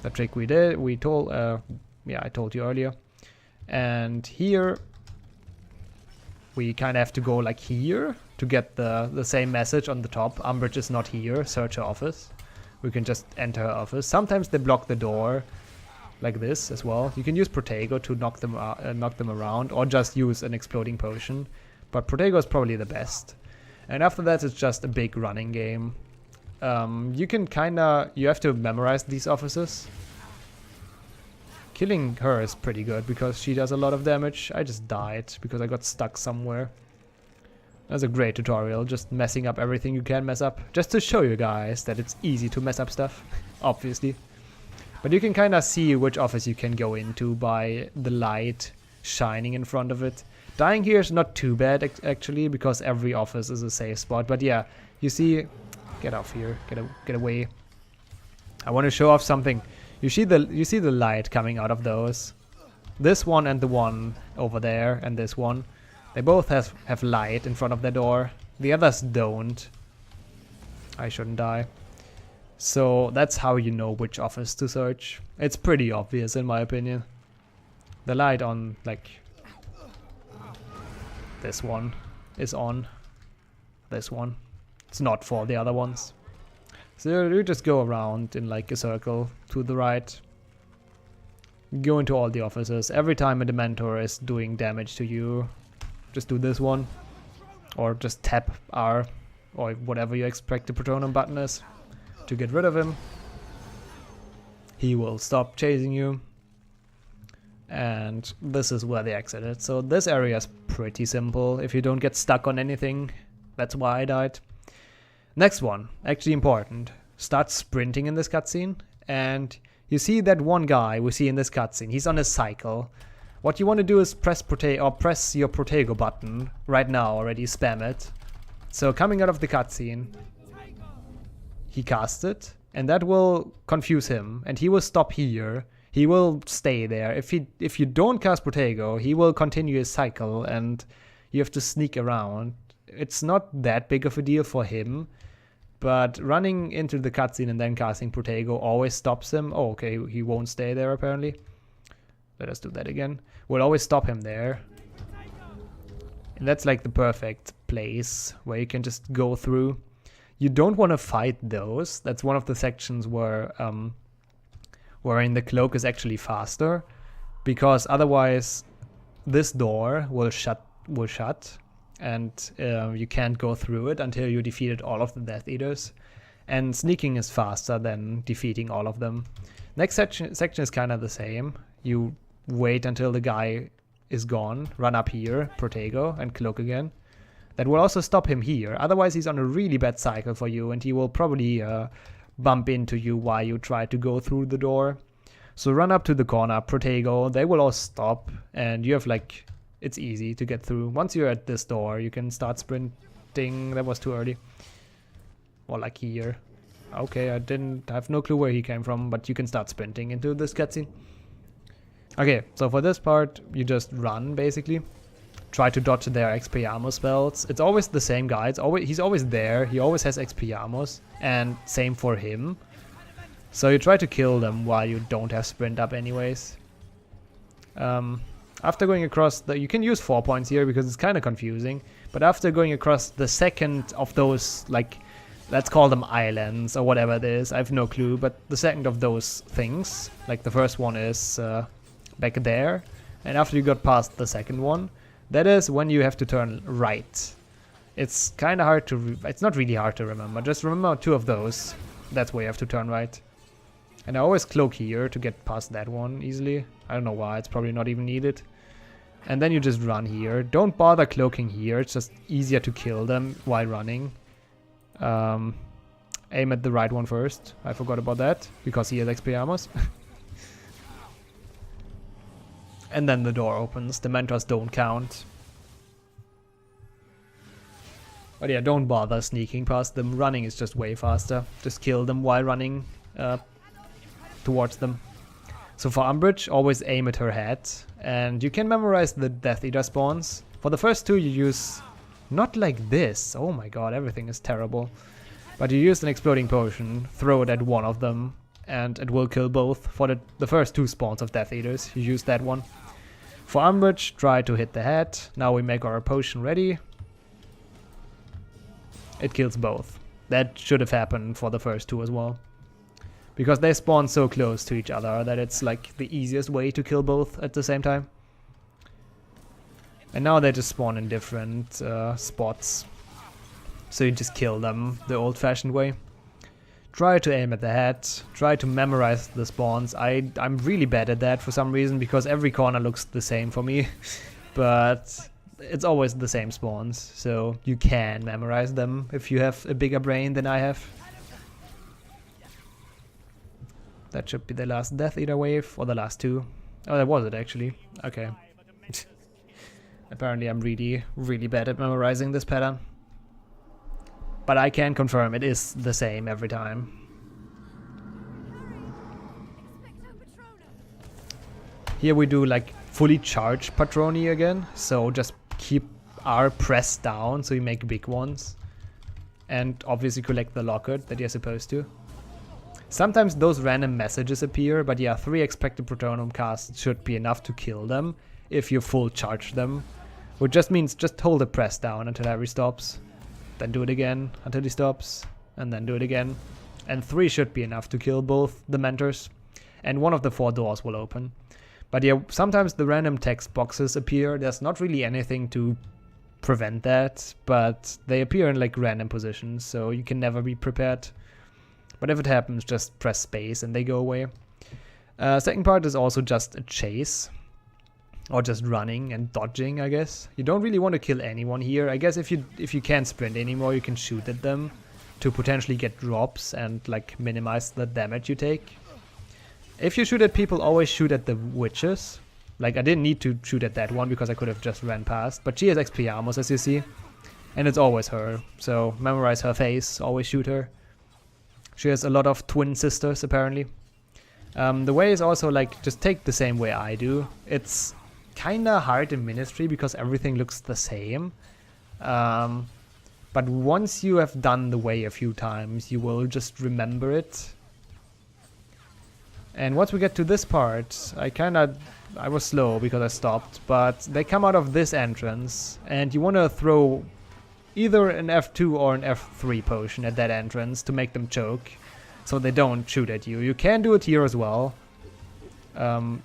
The trick we did, I told you earlier. And here, we kind of have to go like here to get the same message on the top. Umbridge is not here, search her office. We can just enter her office. Sometimes they block the door like this as well. You can use Protego to knock them around, or just use an exploding potion. But Protego is probably the best. And after that, it's just a big running game. You have to memorize these offices. Killing her is pretty good because she does a lot of damage. I just died because I got stuck somewhere. That's a great tutorial, just messing up everything you can mess up. Just to show you guys that it's easy to mess up stuff, obviously. But you can kind of see which office you can go into by the light shining in front of it. Dying here is not too bad actually, because every office is a safe spot. But yeah, you see, get off here, get away. I want to show off something. You see the light coming out of those. This one and the one over there and this one, they both have light in front of their door. The others don't. I shouldn't die. So that's how you know which office to search. It's pretty obvious in my opinion. The light on like this one is on. This one. It's not for the other ones. So you just go around in like a circle to the right. Go into all the offices. Every time a Dementor is doing damage to you, just do this one. Or just tap R or whatever you expect the Patronum button is to get rid of him. He will stop chasing you. And this is where the exit is. So this area is pretty simple. If you don't get stuck on anything, that's why I died. Next one, actually important. Start sprinting in this cutscene, and you see that one guy we see in this cutscene. He's on a cycle. What you want to do is press your Protego button right now already. Spam it. So coming out of the cutscene, he casts it, and that will confuse him, and he will stop here. He will stay there. If you don't cast Protego, he will continue his cycle, and you have to sneak around. It's not that big of a deal for him, but running into the cutscene and then casting Protego always stops him. Oh, okay, he won't stay there apparently. Let us do that again. We'll always stop him there. And that's like the perfect place where you can just go through. You don't want to fight those. That's one of the sections where wherein the cloak is actually faster, because otherwise this door will shut, and you can't go through it until you defeated all of the Death Eaters. And sneaking is faster than defeating all of them. Next section is kind of the same. You wait until the guy is gone, run up here, Protego, and cloak again. That will also stop him here. Otherwise he's on a really bad cycle for you, and he will probably bump into you while you try to go through the door. So run up to the corner, Protego, they will all stop, and you have like, it's easy to get through. Once you're at this door, you can start sprinting. That was too early. Or like here. Okay, I have no clue where he came from, but you can start sprinting into this cutscene. Okay, so for this part, you just run basically. Try to dodge their Expelliarmus spells. It's always the same guy. He's always there. He always has Expelliarmus, and same for him. So you try to kill them while you don't have sprint up anyways. After going across you can use 4 points here because it's kind of confusing. But after going across the second of those, like, let's call them islands or whatever it is, I have no clue. But the second of those things, like the first one is back there. And after you got past the second one, that is when you have to turn right. It's kind of hard to, it's not really hard to remember. Just remember 2 of those. That's where you have to turn right. And I always cloak here to get past that one easily. I don't know why, it's probably not even needed. And then you just run here. Don't bother cloaking here, it's just easier to kill them while running. Aim at the right one first. I forgot about that, because he has Expelliarmus. And then the door opens. The Mentors don't count. But yeah, don't bother sneaking past them. Running is just way faster. Just kill them while running towards them. So for Umbridge, always aim at her head. And you can memorize the Death Eater spawns. For the first 2 you use... Not like this. Oh my god, everything is terrible. But you use an exploding potion, throw it at one of them, and it will kill both. For the first 2 spawns of Death Eaters, you use that one. For Umbridge, try to hit the head. Now we make our potion ready. It kills both. That should have happened for the first 2 as well. Because they spawn so close to each other that it's like the easiest way to kill both at the same time. And now they just spawn in different spots. So you just kill them the old-fashioned way. Try to aim at the head. Try to memorize the spawns. I'm really bad at that for some reason, because every corner looks the same for me. But it's always the same spawns. So you can memorize them if you have a bigger brain than I have. That should be the last Death Eater wave, or the last 2. Oh, that was it actually. Okay. Apparently I'm really, really bad at memorizing this pattern. But I can confirm it is the same every time. Here we do like fully charged Patroni again, so just keep R pressed down so you make big ones. And obviously collect the Lovegood that you're supposed to. Sometimes those random messages appear, but yeah, 3 expected Patronum casts should be enough to kill them if you full charge them. Which just means just hold the press down until Harry stops. Then do it again until he stops. And then do it again. And 3 should be enough to kill both the mentors. And one of the 4 doors will open. But yeah, sometimes the random text boxes appear. There's not really anything to prevent that, but they appear in like random positions, so you can never be prepared. But if it happens, just press space and they go away. Second part is also just a chase, or just running and dodging, I guess. You don't really want to kill anyone here. I guess if you can't sprint anymore, you can shoot at them to potentially get drops and like minimize the damage you take. If you shoot at people, always shoot at the witches. Like, I didn't need to shoot at that one because I could have just ran past. But she has Expelliarmus, as you see. And it's always her. So memorize her face, always shoot her. She has a lot of twin sisters, apparently. The way is also like, just take the same way I do. It's kinda hard in Ministry because everything looks the same. But once you have done the way a few times, you will just remember it. And once we get to this part, I was slow because I stopped, but they come out of this entrance, and you want to throw either an F2 or an F3 potion at that entrance to make them choke, so they don't shoot at you. You can do it here as well.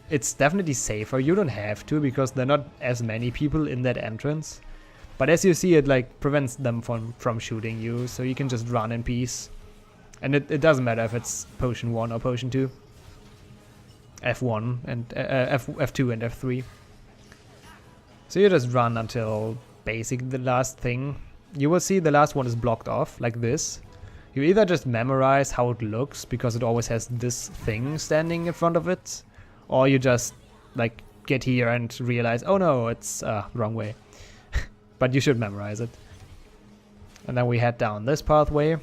It's definitely safer. You don't have to because there are not as many people in that entrance. But as you see, it like prevents them from shooting you, so you can just run in peace. And it doesn't matter if it's potion 1 or potion 2. F1 and F2 and F3. So you just run until basically the last thing. You will see the last one is blocked off like this. You either just memorize how it looks because it always has this thing standing in front of it, or you just like get here and realize, oh no, it's wrong way. But you should memorize it. And then we head down this pathway.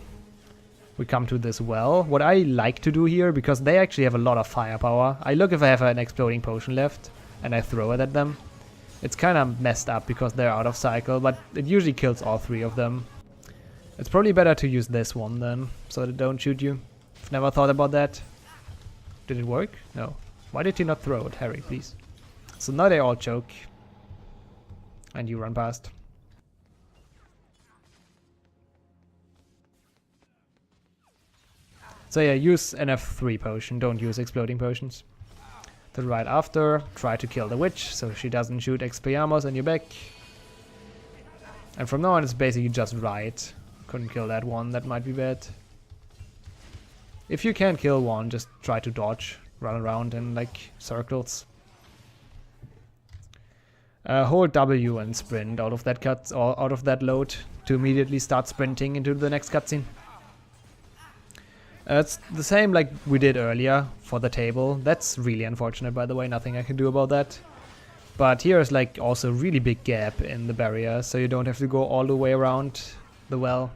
We come to this well. What I like to do here, because they actually have a lot of firepower, I look if I have an exploding potion left and I throw it at them. It's kind of messed up because they're out of cycle, but it usually kills all 3 of them. It's probably better to use this one then, so they don't shoot you. I've never thought about that. Did it work? No. Why did you not throw it, Harry, please? So now they all choke. And you run past. So yeah, use an F3 potion, don't use exploding potions. Then right after, try to kill the witch, so she doesn't shoot Expelliarmus on your back. And from now on it's basically just right. Couldn't kill that one, that might be bad. If you can't kill one, just try to dodge, run around in like circles. Hold W and sprint out of that cut, or out of that load to immediately start sprinting into the next cutscene. It's the same like we did earlier for the table. That's really unfortunate, by the way, nothing I can do about that. But here is like also a really big gap in the barrier, so you don't have to go all the way around the well.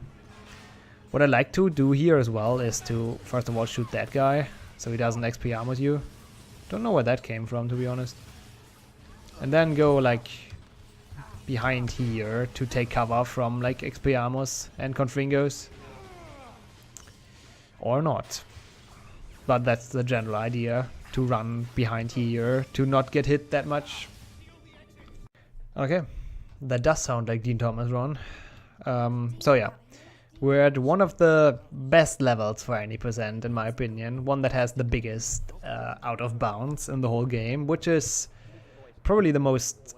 What I like to do here as well is to first of all shoot that guy, so he doesn't Expelliarmus you. Don't know where that came from, to be honest. And then go like behind here to take cover from like Expelliarmus and Confringos. Or not. But that's the general idea, to run behind here, to not get hit that much. Okay, that does sound like Dean Thomas run. So yeah, we're at one of the best levels for any percent, in my opinion. One that has the biggest out of bounds in the whole game, which is probably the most...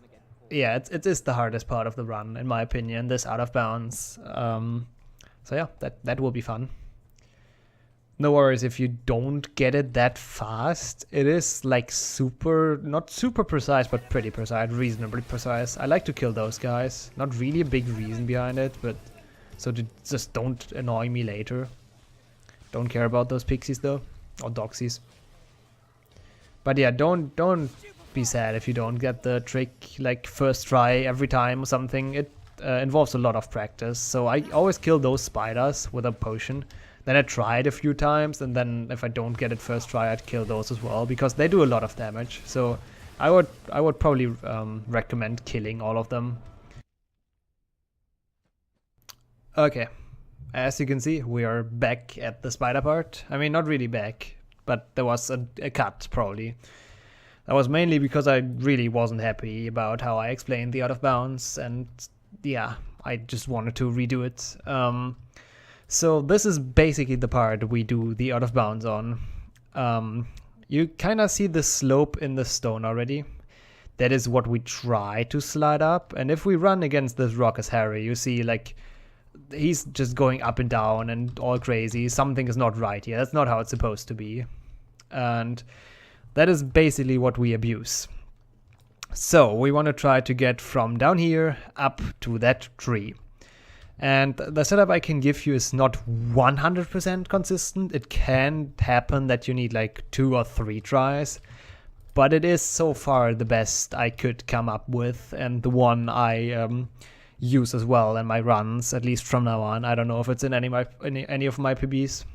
Yeah, it is the hardest part of the run, in my opinion, this out of bounds. So yeah, that will be fun. No worries if you don't get it that fast. It is like not super precise, but pretty precise, reasonably precise. I like to kill those guys. Not really a big reason behind it, but so just don't annoy me later. Don't care about those pixies though, or doxies. But yeah, don't be sad if you don't get the trick like first try every time or something. It involves a lot of practice, so I always kill those spiders with a potion. Then I try it a few times, and then if I don't get it first try, I'd kill those as well, because they do a lot of damage. So I would probably recommend killing all of them. Okay, as you can see, we are back at the spider part. I mean, not really back, but there was a cut probably. That was mainly because I really wasn't happy about how I explained the out of bounds, and yeah, I just wanted to redo it. So this is basically the part we do the out of bounds on. You kind of see the slope in the stone already. That is what we try to slide up, and if we run against this rock as Harry, you see like he's just going up and down and all crazy. Something is not right here. That's not how it's supposed to be. And that is basically what we abuse. So we want to try to get from down here up to that tree. And the setup I can give you is not 100% consistent. It can happen that you need like 2 or 3 tries. But it is so far the best I could come up with, and the one I use as well in my runs, at least from now on. I don't know if it's in any of my PBs,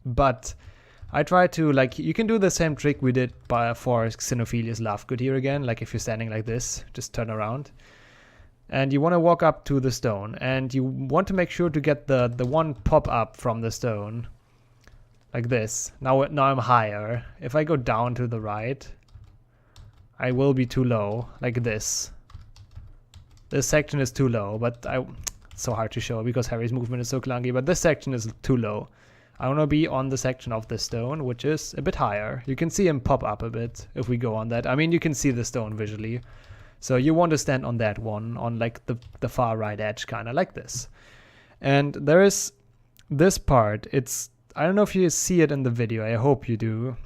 but I try to, like, you can do the same trick we did for Xenophilia's Lovegood here again. Like if you're standing like this, just turn around. And you want to walk up to the stone, and you want to make sure to get the one pop up from the stone. Like this. Now I'm higher. If I go down to the right, I will be too low, like this. This section is too low, but it's so hard to show because Harry's movement is so clunky, but this section is too low. I want to be on the section of the stone, which is a bit higher. You can see him pop up a bit if we go on that. I mean, you can see the stone visually. So you want to stand on that one, on like the far right edge, kind of like this. And there is this part. I don't know if you see it in the video. I hope you do.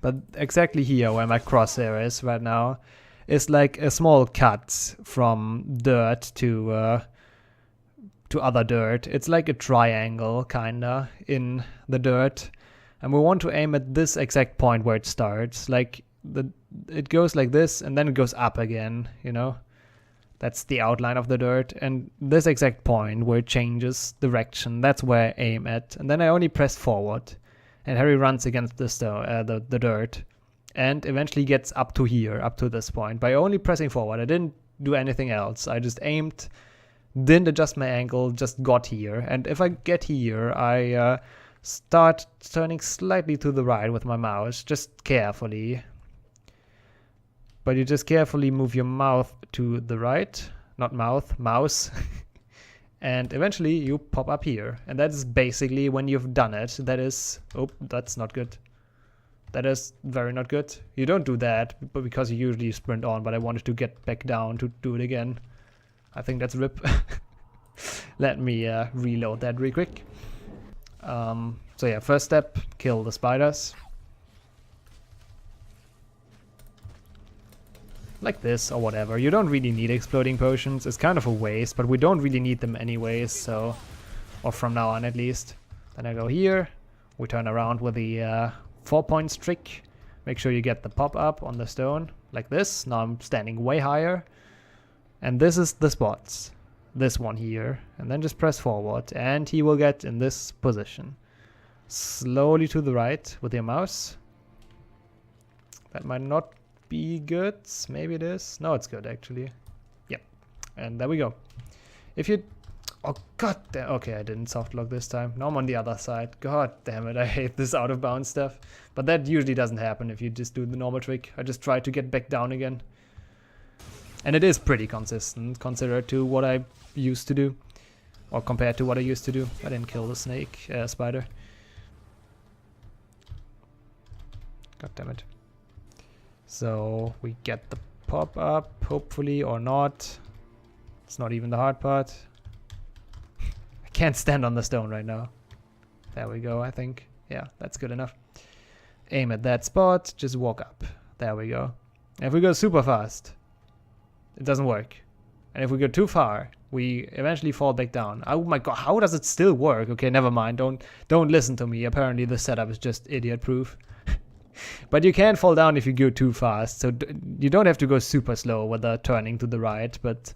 But exactly here where my crosshair is right now is like a small cut from dirt to other dirt. It's like a triangle kinda in the dirt, and we want to aim at this exact point where it starts. Like it goes like this and then it goes up again, you know. That's the outline of the dirt, and this exact point where it changes direction, that's where I aim at. And then I only press forward, and Harry runs against the stone, the dirt, and eventually gets up to here, up to this point, by only pressing forward. I didn't do anything else. I just aimed, didn't adjust my angle, just got here. And if I get here, I start turning slightly to the right with my mouse, just carefully. But you just carefully move your mouth to the right, not mouth, mouse. And eventually you pop up here. And that is basically when you've done it. That is, oh, that's not good. That is very not good. You don't do that, but because you usually sprint on, but I wanted to get back down to do it again. I think that's RIP. Let me reload that real quick. So yeah, first step, kill the spiders. Like this or whatever. You don't really need exploding potions. It's kind of a waste, but we don't really need them anyways, so... Or from now on at least. Then I go here. We turn around with the 4-point trick. Make sure you get the pop up on the stone. Like this. Now I'm standing way higher. And this is the spots. This one here. And then just press forward. And he will get in this position. Slowly to the right with your mouse. That might not be good. Maybe it is. No, it's good actually. Yep. And there we go. If you... Oh, god damn. Okay, I didn't soft lock this time. Now I'm on the other side. God damn it, I hate this out of bounds stuff. But that usually doesn't happen if you just do the normal trick. I just try to get back down again. And it is pretty consistent, considered to what I used to do. Or compared to what I used to do. I didn't kill the snake, spider. God damn it. So we get the pop up, hopefully, or not. It's not even the hard part. I can't stand on the stone right now. There we go, I think. Yeah, that's good enough. Aim at that spot, just walk up. There we go. And if we go super fast, it doesn't work. And if we go too far, we eventually fall back down. Oh my god, how does it still work? Okay, never mind. Don't listen to me. Apparently the setup is just idiot proof. But you can fall down if you go too fast, so you don't have to go super slow with the turning to the right, but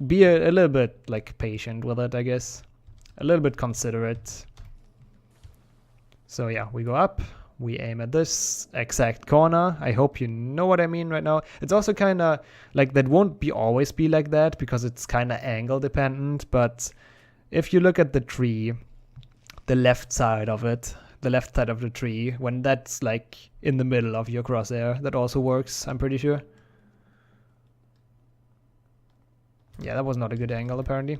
be a little bit like patient with it, I guess. A little bit considerate. So yeah, we go up, we aim at this exact corner. I hope you know what I mean right now. It's also kind of like that won't be always be like that because it's kind of angle dependent, but if you look at the tree, the left side of it, the left side of the tree, when that's like in the middle of your crosshair, that also works, I'm pretty sure. Yeah, that was not a good angle apparently.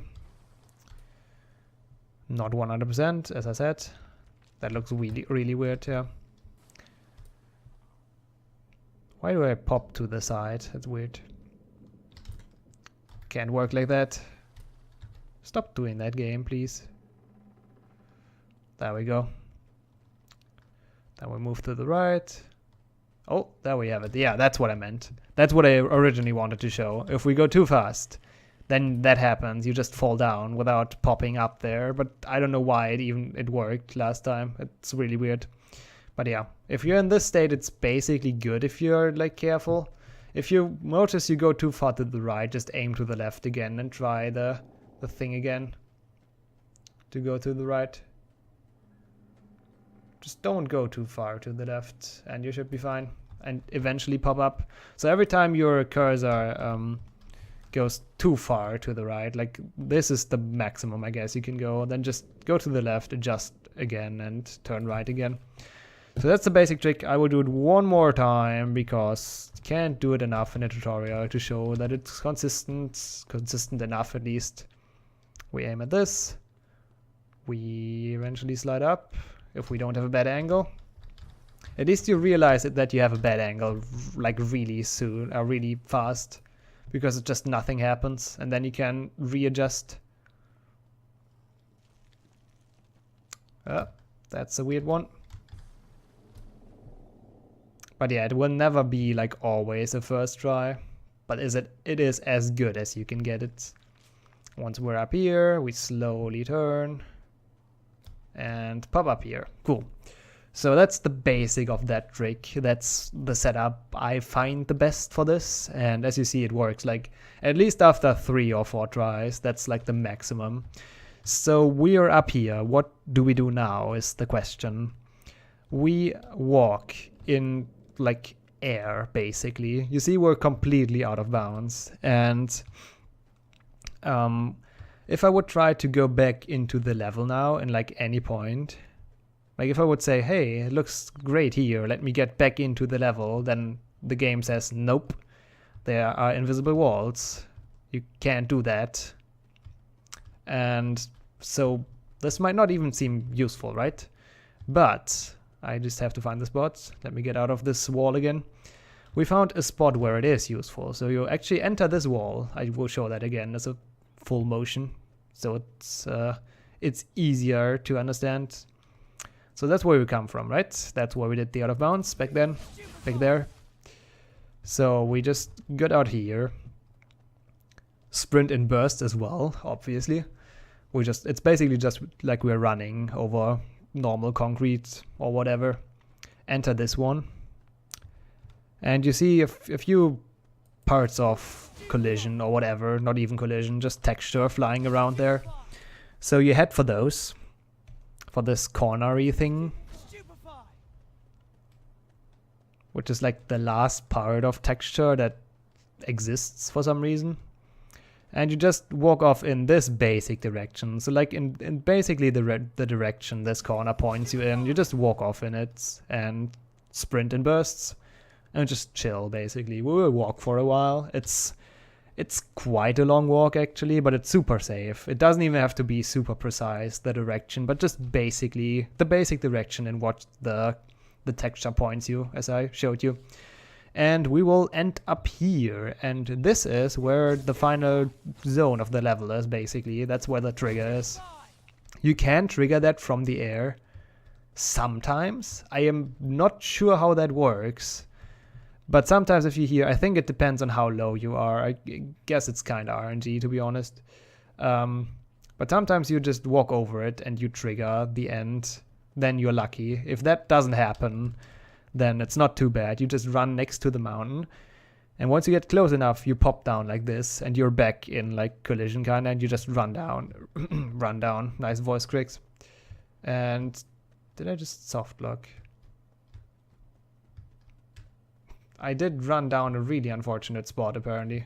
Not 100%, as I said. That looks really, really weird, yeah. Why do I pop to the side? That's weird. Can't work like that. Stop doing that, game, please. There we go. Then we move to the right. Oh, there we have it. Yeah, that's what I meant. That's what I originally wanted to show. If we go too fast, then that happens. You just fall down without popping up there. But I don't know why it worked last time. It's really weird. But yeah, if you're in this state, it's basically good if you're like careful. If you notice you go too far to the right, just aim to the left again and try the thing again to go to the right. Just don't go too far to the left and you should be fine and eventually pop up. So every time your cursor goes too far to the right, like this is the maximum I guess you can go, then just go to the left, adjust again and turn right again. So that's the basic trick. I will do it one more time because you can't do it enough in a tutorial to show that it's consistent enough at least. We aim at this, we eventually slide up if we don't have a bad angle. At least you realize that you have a bad angle like really soon or really fast, because it just nothing happens and then you can readjust. That's a weird one. But yeah, it will never be like always a first try, but it is as good as you can get it. Once we're up here, we slowly turn and pop up here. Cool. So that's the basic of that trick. That's the setup I find the best for this. And as you see, it works like at least after 3 or 4 tries. That's like the maximum. So we are up here. What do we do now is the question. We walk in like air, basically. You see, we're completely out of bounds. And if I would try to go back into the level now in like any point, like if I would say, hey, it looks great here, let me get back into the level, then the game says, nope, there are invisible walls. You can't do that. And so this might not even seem useful, right? But I just have to find the spot. Let me get out of this wall again. We found a spot where it is useful. So you actually enter this wall. I will show that again as a full motion. So it's easier to understand. So that's where we come from, right? That's where we did the out of bounds back then, back there. So we just got out here. Sprint and burst as well, obviously. It's basically just like we're running over normal concrete or whatever. Enter this one. And you see a few parts of collision or whatever, not even collision, just texture flying around there. So you head for those. For this cornery thing, which is like the last part of texture that exists for some reason. And you just walk off in this basic direction. So like in basically the direction this corner points you in, you just walk off in it and sprint in bursts and just chill basically. We will walk for a while. It's quite a long walk actually, but it's super safe. It doesn't even have to be super precise, the direction, but just basically the basic direction in what the texture points you, as I showed you. And we will end up here, and this is where the final zone of the level is basically. That's where the trigger is. You can trigger that from the air sometimes. I am not sure how that works. But sometimes if you hear, I think it depends on how low you are. I guess it's kind of RNG, to be honest. But sometimes you just walk over it and you trigger the end. Then you're lucky. If that doesn't happen, then it's not too bad. You just run next to the mountain. And once you get close enough, you pop down like this, and you're back in like collision kind of, and you just run down. Run down. Nice voice cracks. And did I just soft block? I did run down a really unfortunate spot apparently.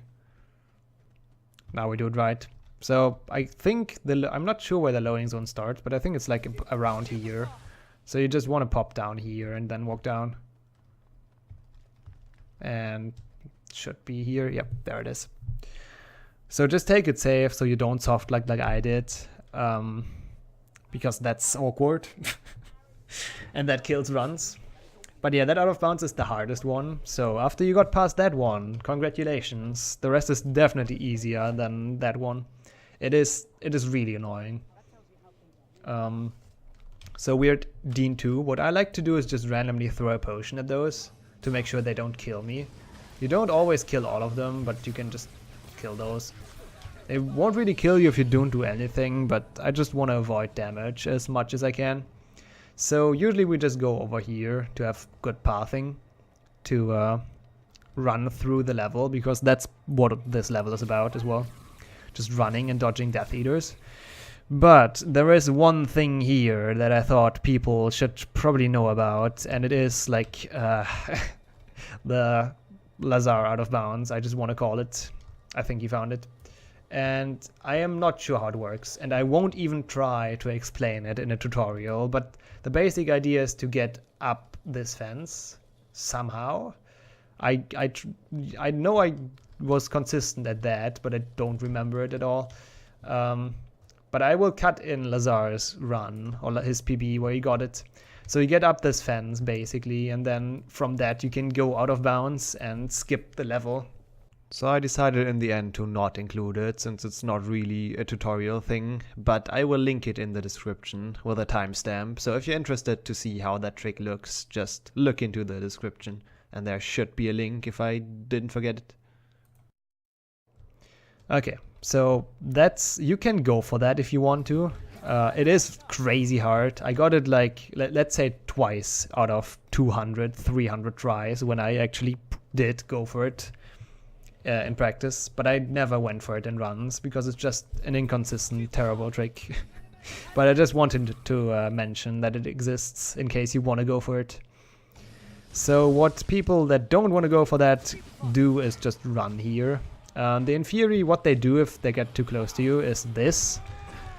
Now we do it right. So I think I'm not sure where the loading zone starts, but I think it's like around here. So you just want to pop down here and then walk down. And should be here. Yep, there it is. So just take it safe so you don't soft like I did. Because that's awkward. And that kills runs. But yeah, that out of bounds is the hardest one. So after you got past that one, congratulations. The rest is definitely easier than that one. It is really annoying. So we're at Dean 2. What I like to do is just randomly throw a potion at those to make sure they don't kill me. You don't always kill all of them, but you can just kill those. They won't really kill you if you don't do anything, but I just want to avoid damage as much as I can. So usually we just go over here to have good pathing to run through the level, because that's what this level is about as well. Just running and dodging Death Eaters. But there is one thing here that I thought people should probably know about, and it is like the Lazar out of bounds, I just want to call it. I think you found it. And I am not sure how it works, and I won't even try to explain it in a tutorial, but the basic idea is to get up this fence somehow. I know I was consistent at that, but I don't remember it at all. But I will cut in Lazar's run, or his PB where he got it. So you get up this fence basically, and then from that you can go out of bounds and skip the level. So I decided in the end to not include it, since it's not really a tutorial thing, but I will link it in the description with a timestamp. So if you're interested to see how that trick looks, just look into the description, and there should be a link if I didn't forget it. Okay, so that's, you can go for that if you want to. It is crazy hard. I got it like, let's say twice out of 200, 300 tries when I actually did go for it. In practice, but I never went for it in runs because it's just an inconsistent, terrible trick. But I just wanted to mention that it exists in case you want to go for it. So what people that don't want to go for that do is just run here. In theory, what they do if they get too close to you is this,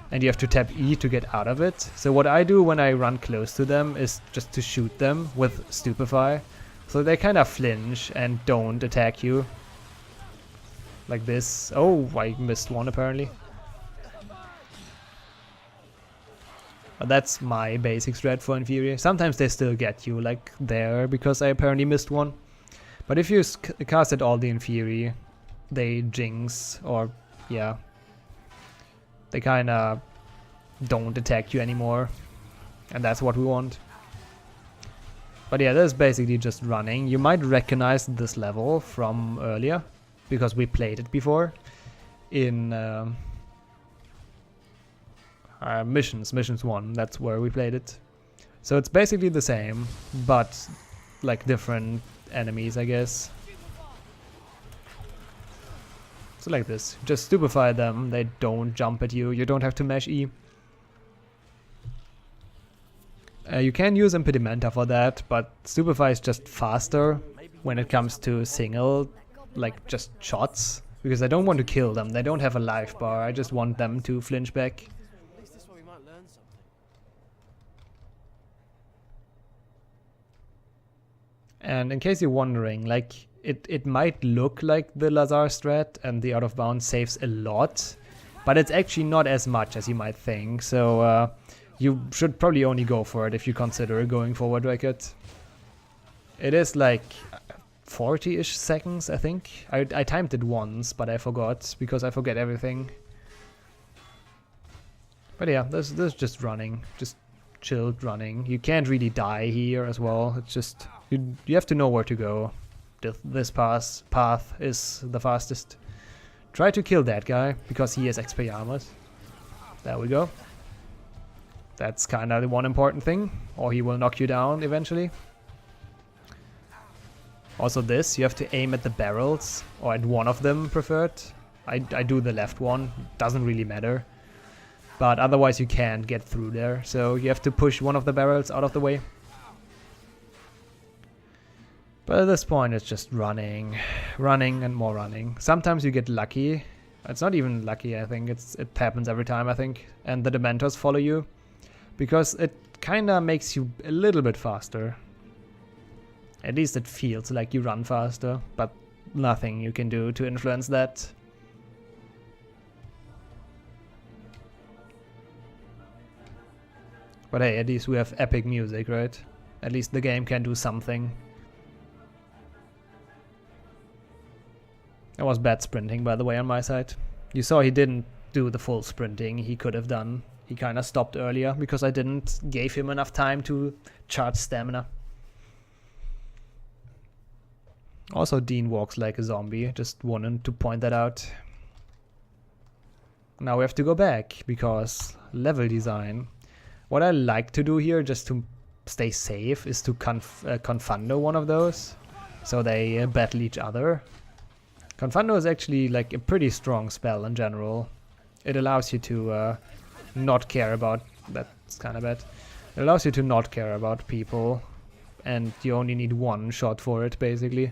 and you have to tap E to get out of it. So what I do when I run close to them is just to shoot them with Stupefy, so they kind of flinch and don't attack you. Like this. Oh, I missed one apparently. But that's my basic strat for Inferior. Sometimes they still get you, like there, because I apparently missed one. But if you cast at all the Inferior, they jinx, or yeah, they kinda don't attack you anymore. And that's what we want. But yeah, that's basically just running. You might recognize this level from earlier, because we played it before in missions 1, that's where we played it. So it's basically the same, but like different enemies, I guess. So like this, just stupefy them, they don't jump at you, you don't have to mash E. You can use Impedimenta for that, but stupefy is just faster when it comes to single, like just shots, because I don't want to kill them. They don't have a life bar. I just want them to flinch back. At least this way we might learn something. And in case you're wondering, like it might look like the Lazar strat and the out of bounds saves a lot, but it's actually not as much as you might think. So you should probably only go for it if you consider going forward like it. It is like 40-ish seconds, I think. I timed it once, but I forgot, because I forget everything. But yeah, this is just running, just chilled running. You can't really die here as well. It's just, you have to know where to go. This path is the fastest. Try to kill that guy, because he has Expelliarmus. There we go. That's kind of the one important thing, or he will knock you down eventually. Also this, you have to aim at the barrels, or at one of them preferred. I do the left one, doesn't really matter. But otherwise you can't get through there, so you have to push one of the barrels out of the way. But at this point it's just running, running and more running. Sometimes you get lucky. It's not even lucky, I think. It happens every time, I think. And the Dementors follow you. Because it kinda makes you a little bit faster. At least it feels like you run faster. But nothing you can do to influence that. But hey, at least we have epic music, right? At least the game can do something. That was bad sprinting, by the way, on my side. You saw he didn't do the full sprinting he could have done. He kind of stopped earlier because I didn't give him enough time to charge stamina. Also, Dean walks like a zombie. Just wanted to point that out. Now we have to go back because level design. What I like to do here, just to stay safe, is to Confundo one of those. So they battle each other. Confundo is actually like a pretty strong spell in general. It allows you to not care about... That's kind of bad. It allows you to not care about people. And you only need one shot for it, basically.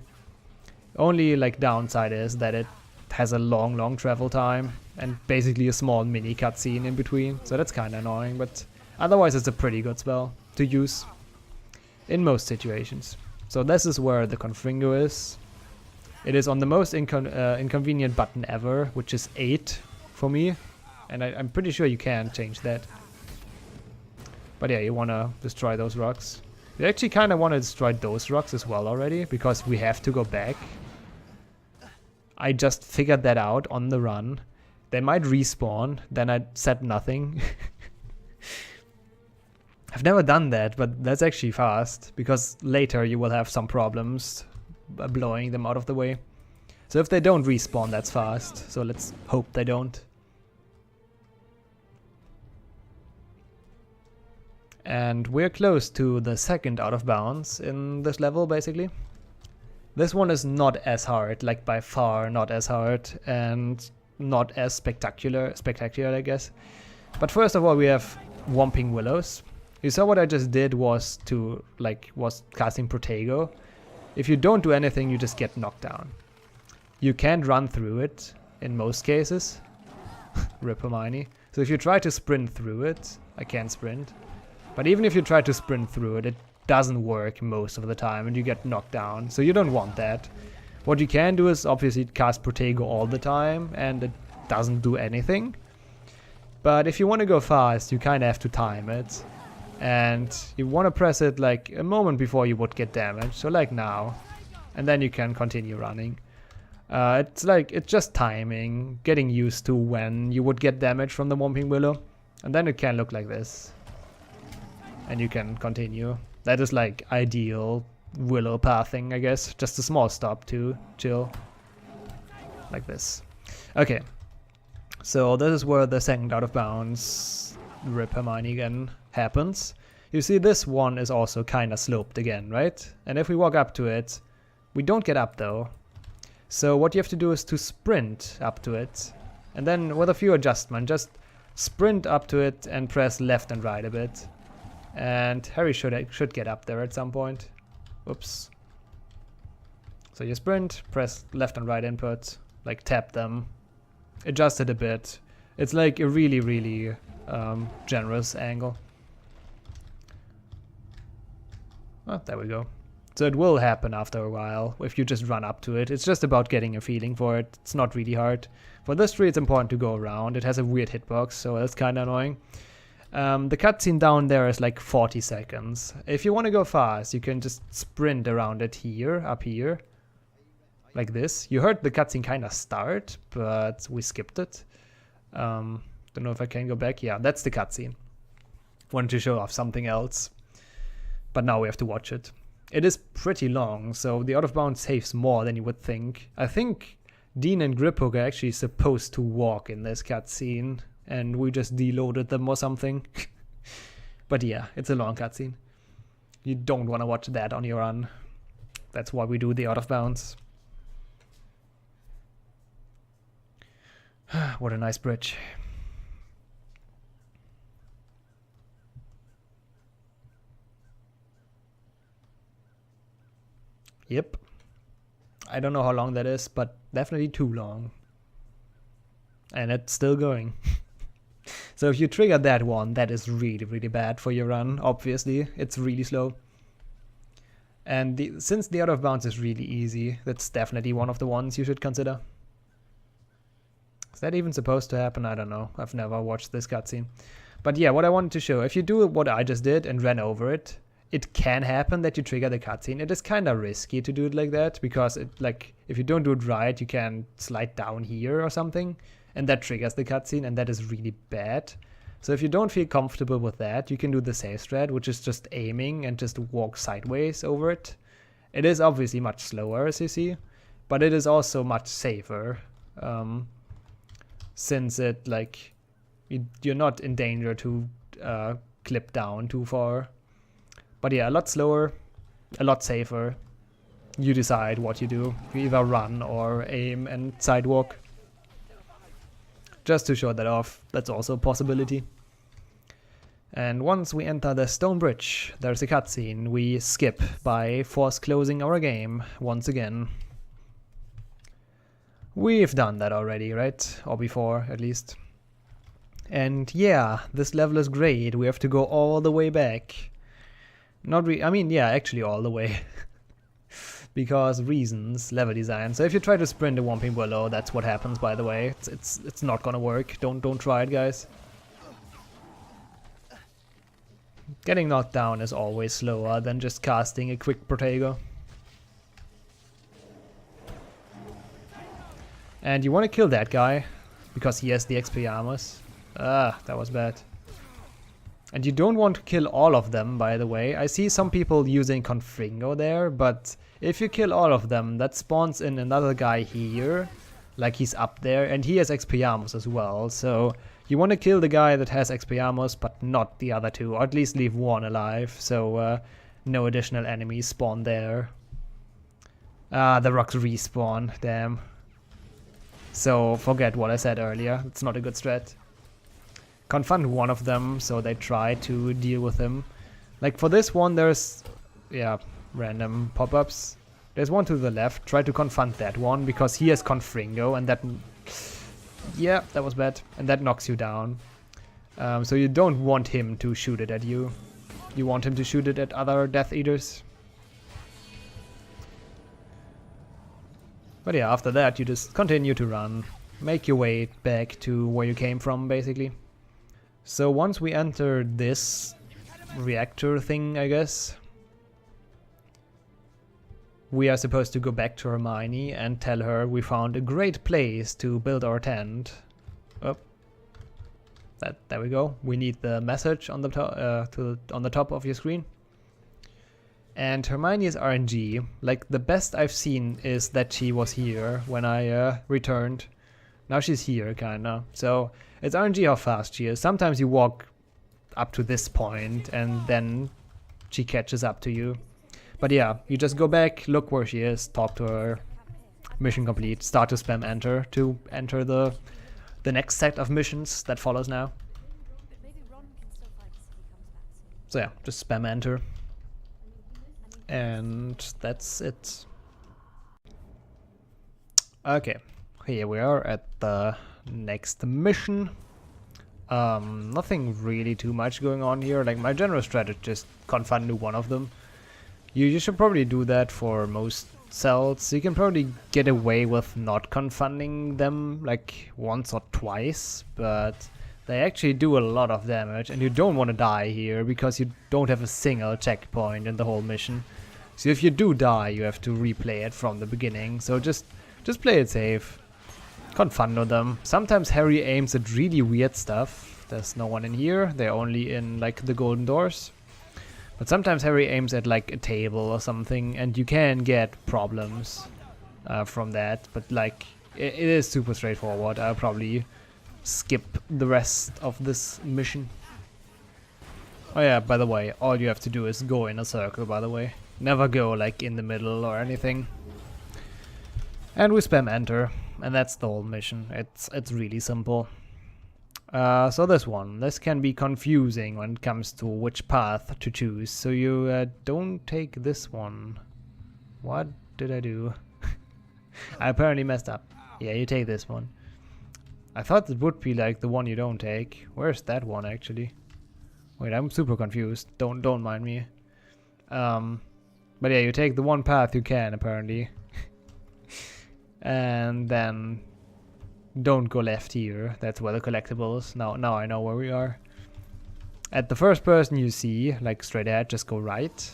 Only like downside is that it has a long travel time. And basically a small mini cutscene in between. So that's kind of annoying, but otherwise it's a pretty good spell to use. In most situations. So this is where the Confundo is. It is on the most inconvenient button ever, which is 8 for me. And I'm pretty sure you can change that. But yeah, you want to destroy those rocks. You actually kind of want to destroy those rocks as well already, because we have to go back. I just figured that out on the run. They might respawn, then I said nothing. I've never done that, but that's actually fast, because later you will have some problems blowing them out of the way. So if they don't respawn, that's fast. So let's hope they don't. And we're close to the second out of bounds in this level, basically. This one is not as hard, like by far not as hard, and not as spectacular, I guess. But first of all, we have Whomping Willows. You saw what I just did was casting Protego. If you don't do anything, you just get knocked down. You can't run through it in most cases. Rip Hermione. So if you try to sprint through it, I can't sprint. But even if you try to sprint through it, it doesn't work most of the time and you get knocked down. So you don't want that. What you can do is obviously cast Protego all the time and it doesn't do anything. But if you want to go fast, you kind of have to time it. And you want to press it like a moment before you would get damaged, so like now. And then you can continue running. It's just timing, getting used to when you would get damage from the Whomping Willow. And then it can look like this. And you can continue. That is like ideal Willow pathing, I guess. Just a small stop to chill. Like this. Okay. So this is where the second out of bounds, Rip Hermione again, happens. You see this one is also kind of sloped again, right? And if we walk up to it, we don't get up though. So what you have to do is to sprint up to it. And then with a few adjustments, just sprint up to it and press left and right a bit. And Harry should get up there at some point. Oops. So you sprint, press left and right input, like tap them, adjust it a bit. It's like a really generous angle. Oh, there we go. So it will happen after a while if you just run up to it. It's just about getting a feeling for it. It's not really hard. For this tree, it's important to go around. It has a weird hitbox, so that's kind of annoying. The cutscene down there is like 40 seconds. If you want to go fast, you can just sprint around it here, up here. Like this. You heard the cutscene kind of start, but we skipped it. Don't know if I can go back. Yeah, that's the cutscene. Wanted to show off something else. But now we have to watch it. It is pretty long, so the out of bounds saves more than you would think. I think Dean and Griphook are actually supposed to walk in this cutscene, and we just deloaded them or something. But yeah, it's a long cutscene. You don't want to watch that on your own. That's why we do the out of bounds. What a nice bridge. Yep. I don't know how long that is, but definitely too long. And it's still going. So if you trigger that one, that is really, really bad for your run, obviously. It's really slow. And since the out of bounds is really easy, that's definitely one of the ones you should consider. Is that even supposed to happen? I don't know. I've never watched this cutscene. But yeah, what I wanted to show, if you do what I just did and ran over it, it can happen that you trigger the cutscene. It is kind of risky to do it like that, because it, like, if you don't do it right, you can slide down here or something, and that triggers the cutscene, and that is really bad. So if you don't feel comfortable with that, you can do the safe strat, which is just aiming and just walk sideways over it. It is obviously much slower, as you see, but it is also much safer, since it, like, you're not in danger to clip down too far. But yeah, a lot slower, a lot safer. You decide what you do. You either run or aim and sidewalk. Just to show that off, that's also a possibility. And once we enter the stone bridge, there's a cutscene we skip by force closing our game once again. We've done that already, right? Or before, at least. And yeah, this level is great. We have to go all the way back. I mean, yeah, actually all the way. Because reasons, level design. So if you try to sprint a Whomping Willow, that's what happens, by the way. It's not gonna work. Don't try it, guys. Getting knocked down is always slower than just casting a quick Protego. And you want to kill that guy, because he has the XP armors. Ah, that was bad. And you don't want to kill all of them, by the way. I see some people using Confringo there, but if you kill all of them, that spawns in another guy here, like he's up there, and he has XP armors as well. So you want to kill the guy that has XP armors, but not the other two, or at least leave one alive, so no additional enemies spawn there. Ah, the rocks respawn, damn. So forget what I said earlier, it's not a good strat. Confront one of them, so they try to deal with him. Like for this one, there's, yeah, random pop-ups. There's one to the left, try to confront that one, because he has Confringo, and that, yeah, that was bad, and that knocks you down. So you don't want him to shoot it at you. You want him to shoot it at other Death Eaters. But yeah, after that, you just continue to run. Make your way back to where you came from, basically. So once we enter this reactor thing, I guess, we are supposed to go back to Hermione and tell her we found a great place to build our tent. Oh, there we go. We need the message on the top of your screen. And Hermione is RNG. Like, the best I've seen is that she was here when I returned. Now she's here, kinda. So it's RNG how fast she is. Sometimes you walk up to this point and then she catches up to you. But yeah, you just go back, look where she is, talk to her. Mission complete. Start to spam enter to enter the next set of missions that follows now. Maybe Ron can still find us if he comes back soon. So yeah, just spam enter. And that's it. Okay, here we are at the next mission. Nothing really too much going on here. Like, my general strategy is just confront one of them. You should probably do that for most cells. You can probably get away with not confronting them like once or twice, but they actually do a lot of damage, and you don't want to die here because you don't have a single checkpoint in the whole mission. So if you do die, you have to replay it from the beginning. So just play it safe. Confront them. Sometimes Harry aims at really weird stuff. There's no one in here. They're only in like the golden doors. But sometimes Harry aims at like a table or something, and you can get problems from that. But like, it is super straightforward. I'll probably skip the rest of this mission. Oh yeah, by the way, all you have to do is go in a circle, by the way. Never go like in the middle or anything. And we spam enter, and that's the whole mission. It's really simple. So this can be confusing when it comes to which path to choose. So you don't take this one. What did I do? I apparently messed up. Yeah, you take this one. I thought it would be like the one you don't take. Where's that one actually? Wait, I'm super confused. Don't mind me. But yeah, you take the one path you can apparently. And then don't go left here. That's where the collectibles. Now I know where we are. At the first person you see, like straight ahead, just go right.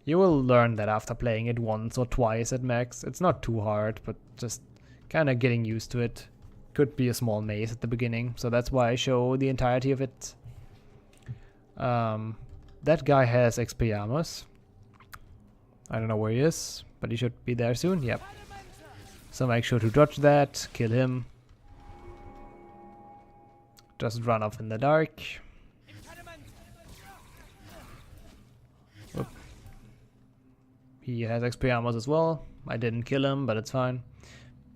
You will learn that after playing it once or twice at max. It's not too hard, but just kind of getting used to it. Could be a small maze at the beginning, so that's why I show the entirety of it. That guy has Expelliarmus. I don't know where he is, but he should be there soon. Yep. So make sure to dodge that, kill him. Just run off in the dark. Whoop. He has Expelliarmus as well. I didn't kill him, but it's fine.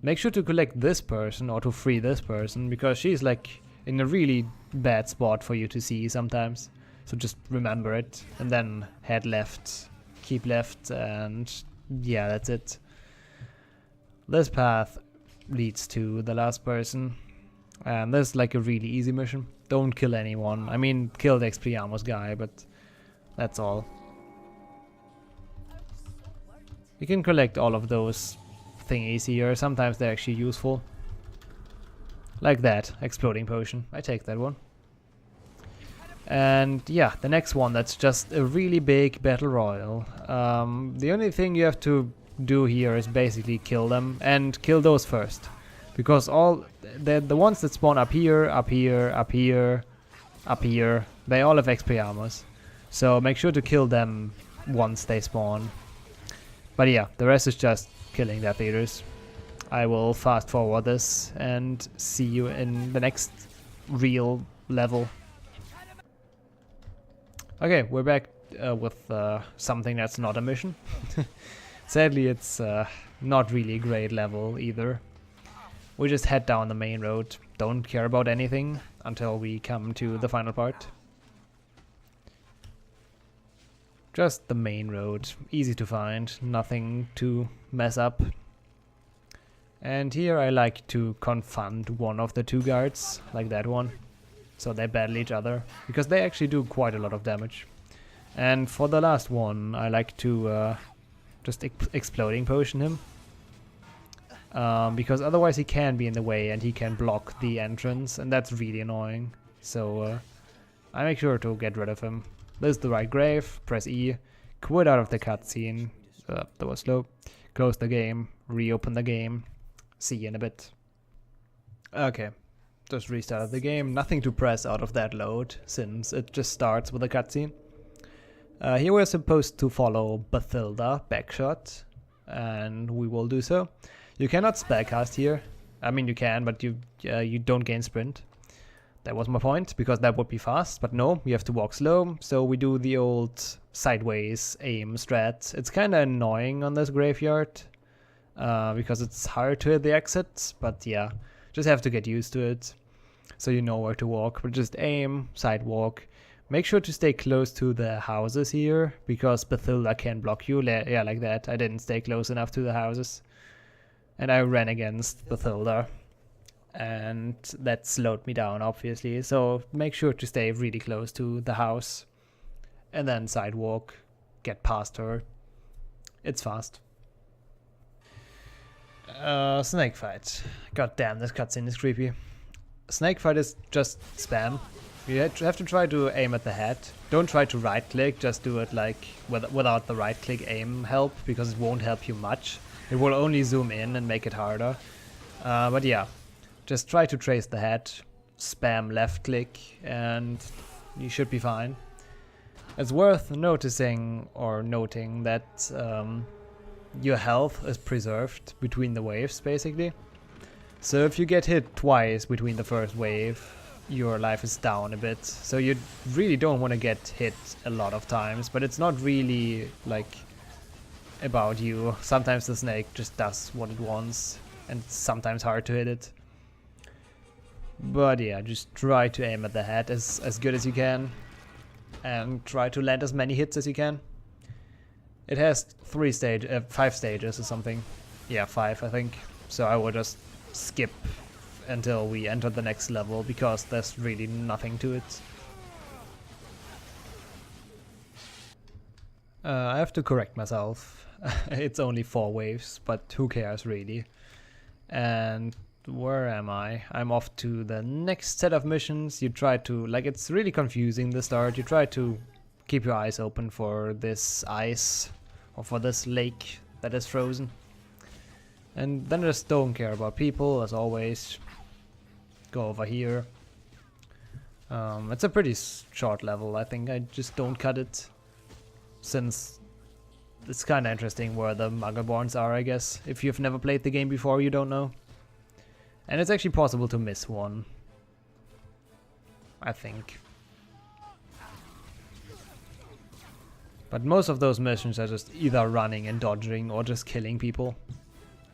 Make sure to collect this person or to free this person, because she's like in a really bad spot for you to see sometimes. So just remember it and then head left, keep left, and yeah, that's it. This path leads to the last person, and this is like a really easy mission. Don't kill anyone. I mean, kill the Expelliarmus guy, but that's all. You can collect all of those thingies here. Sometimes they're actually useful. Like that, exploding potion. I take that one. And yeah, the next one, that's just a really big battle royal. The only thing you have to do here is basically kill them, and kill those first, because all the ones that spawn up here, up here, up here, up here, they all have Expelliarmus. So make sure to kill them once they spawn. But yeah, the rest is just killing Death Eaters. I will fast forward this and see you in the next real level. Okay, we're back with something that's not a mission. Sadly, it's not really a great level either. We just head down the main road, don't care about anything until we come to the final part. Just the main road, easy to find, nothing to mess up. And here I like to confront one of the two guards, like that one. So they battle each other, because they actually do quite a lot of damage. And for the last one, I like to just exploding potion him. Because otherwise he can be in the way and he can block the entrance, and that's really annoying. So I make sure to get rid of him. This is the right grave, press E, quit out of the cutscene, that was slow, close the game, reopen the game, see you in a bit. Okay, just restarted the game, nothing to press out of that load, since it just starts with a cutscene. Here we're supposed to follow Bathilda, backshot, and we will do so. You cannot spellcast here. I mean you can, but you don't gain sprint. That was my point, because that would be fast, but no, you have to walk slow, so we do the old sideways aim strat. It's kinda annoying on this graveyard, because it's hard to hit the exit, but yeah, just have to get used to it, so you know where to walk, but just aim, side walk. Make sure to stay close to the houses here, because Bathilda can block you, yeah, like that. I didn't stay close enough to the houses, and I ran against Bathilda. And that slowed me down, obviously, so make sure to stay really close to the house and then sidewalk, get past her. It's fast. Snake fight. God damn, this cutscene is creepy. Snake fight is just spam. You have to try to aim at the head. Don't try to right click, just do it like without the right click aim help, because it won't help you much. It will only zoom in and make it harder. But yeah. Just try to trace the head, spam left click, and you should be fine. It's worth noticing or noting that your health is preserved between the waves, basically. So if you get hit twice between the first wave, your life is down a bit. So you really don't want to get hit a lot of times, but it's not really like about you. Sometimes the snake just does what it wants, and it's sometimes hard to hit it. But yeah, just try to aim at the head as good as you can, and try to land as many hits as you can. It has 5 stages or something. Yeah, 5 I think. So I would just skip until we enter the next level, because there's really nothing to it. I have to correct myself. It's only 4 waves, but who cares really. And where am I? I'm off to the next set of missions. You try to, like, it's really confusing the start. You try to keep your eyes open for this ice or for this lake that is frozen. And then just don't care about people, as always. Go over here. It's a pretty short level, I think. I just don't cut it, since it's kind of interesting where the Muggleborns are, I guess. If you've never played the game before, you don't know. And it's actually possible to miss one, I think. But most of those missions are just either running and dodging or just killing people.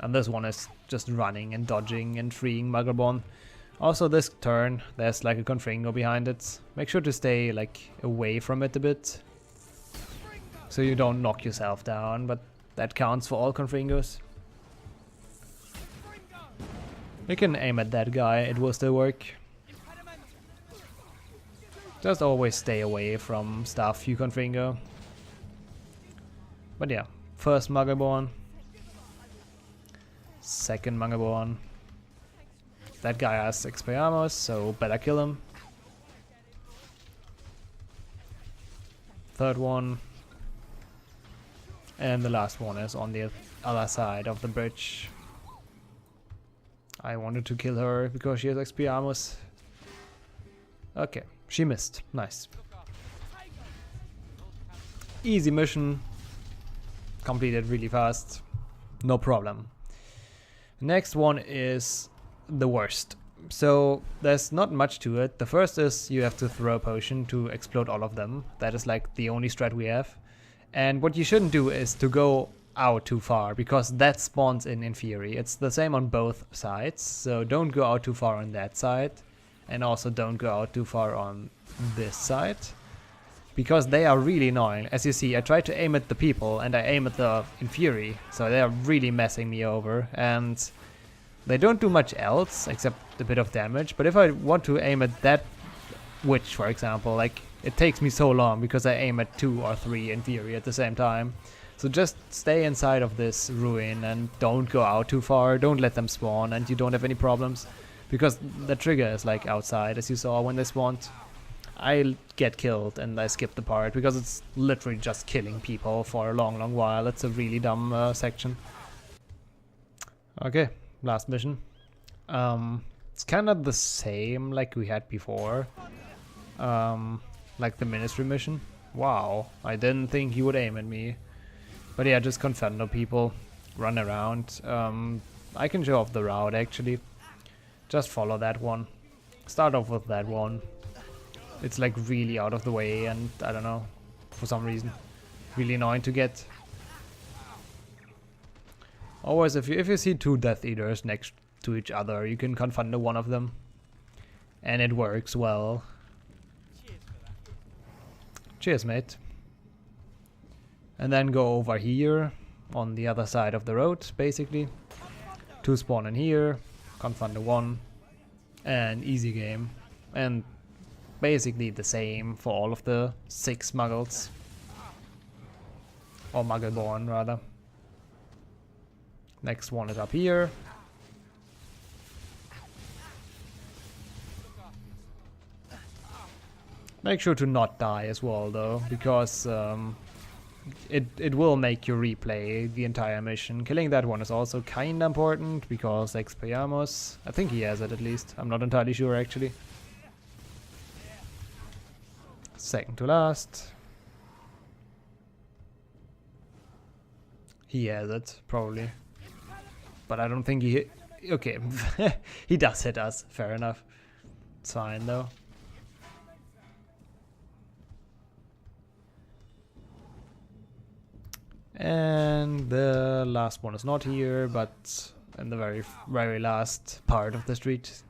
And this one is just running and dodging and freeing Muggleborn. Also this turn, there's like a Confringo behind it. Make sure to stay like away from it a bit, so you don't knock yourself down, but that counts for all Confringos. You can aim at that guy, it will still work. Just always stay away from stuff, you Confringo. But yeah, first Muggleborn. Second Muggleborn. That guy has Expelliarmus, so better kill him. Third one. And the last one is on the other side of the bridge. I wanted to kill her because she has Expelliarmus. Okay, she missed. Nice. Easy mission. Completed really fast. No problem. Next one is the worst. So there's not much to it. The first is you have to throw a potion to explode all of them. That is like the only strat we have. And what you shouldn't do is to go out too far, because that spawns in Fury. It's the same on both sides, so don't go out too far on that side, and also don't go out too far on this side, because they are really annoying. As you see, I try to aim at the people and I aim at the Fury, so they are really messing me over, and they don't do much else except a bit of damage. But if I want to aim at that witch, for example, like, it takes me so long because I aim at 2 or 3 Fury at the same time. So just stay inside of this ruin and don't go out too far, don't let them spawn, and you don't have any problems, because the trigger is like outside, as you saw when they spawned. I get killed and I skip the part because it's literally just killing people for a long while. It's a really dumb section. Okay, last mission. It's kind of the same like we had before, like the ministry mission. Wow, I didn't think he would aim at me. But yeah, just Confondo people, run around. I can show off the route actually. Just follow that one. Start off with that one. It's like really out of the way, and I don't know, for some reason, really annoying to get. Always, if you see 2 Death Eaters next to each other, you can Confondo one of them, and it works well. Cheers, mate. And then go over here on the other side of the road, basically. 2 spawn in here, Confondo 1, and easy game. And basically the same for all of the 6 muggles. Or Muggleborn, rather. Next one is up here. Make sure to not die as well, though, because it will make you replay the entire mission. Killing that one is also kinda important, because Expelliarmus, I think he has it at least. I'm not entirely sure actually. Second to last. He has it, probably. But I don't think he... Okay, he does hit us, fair enough. It's fine though. And the last one is not here, but in the very last part of the street.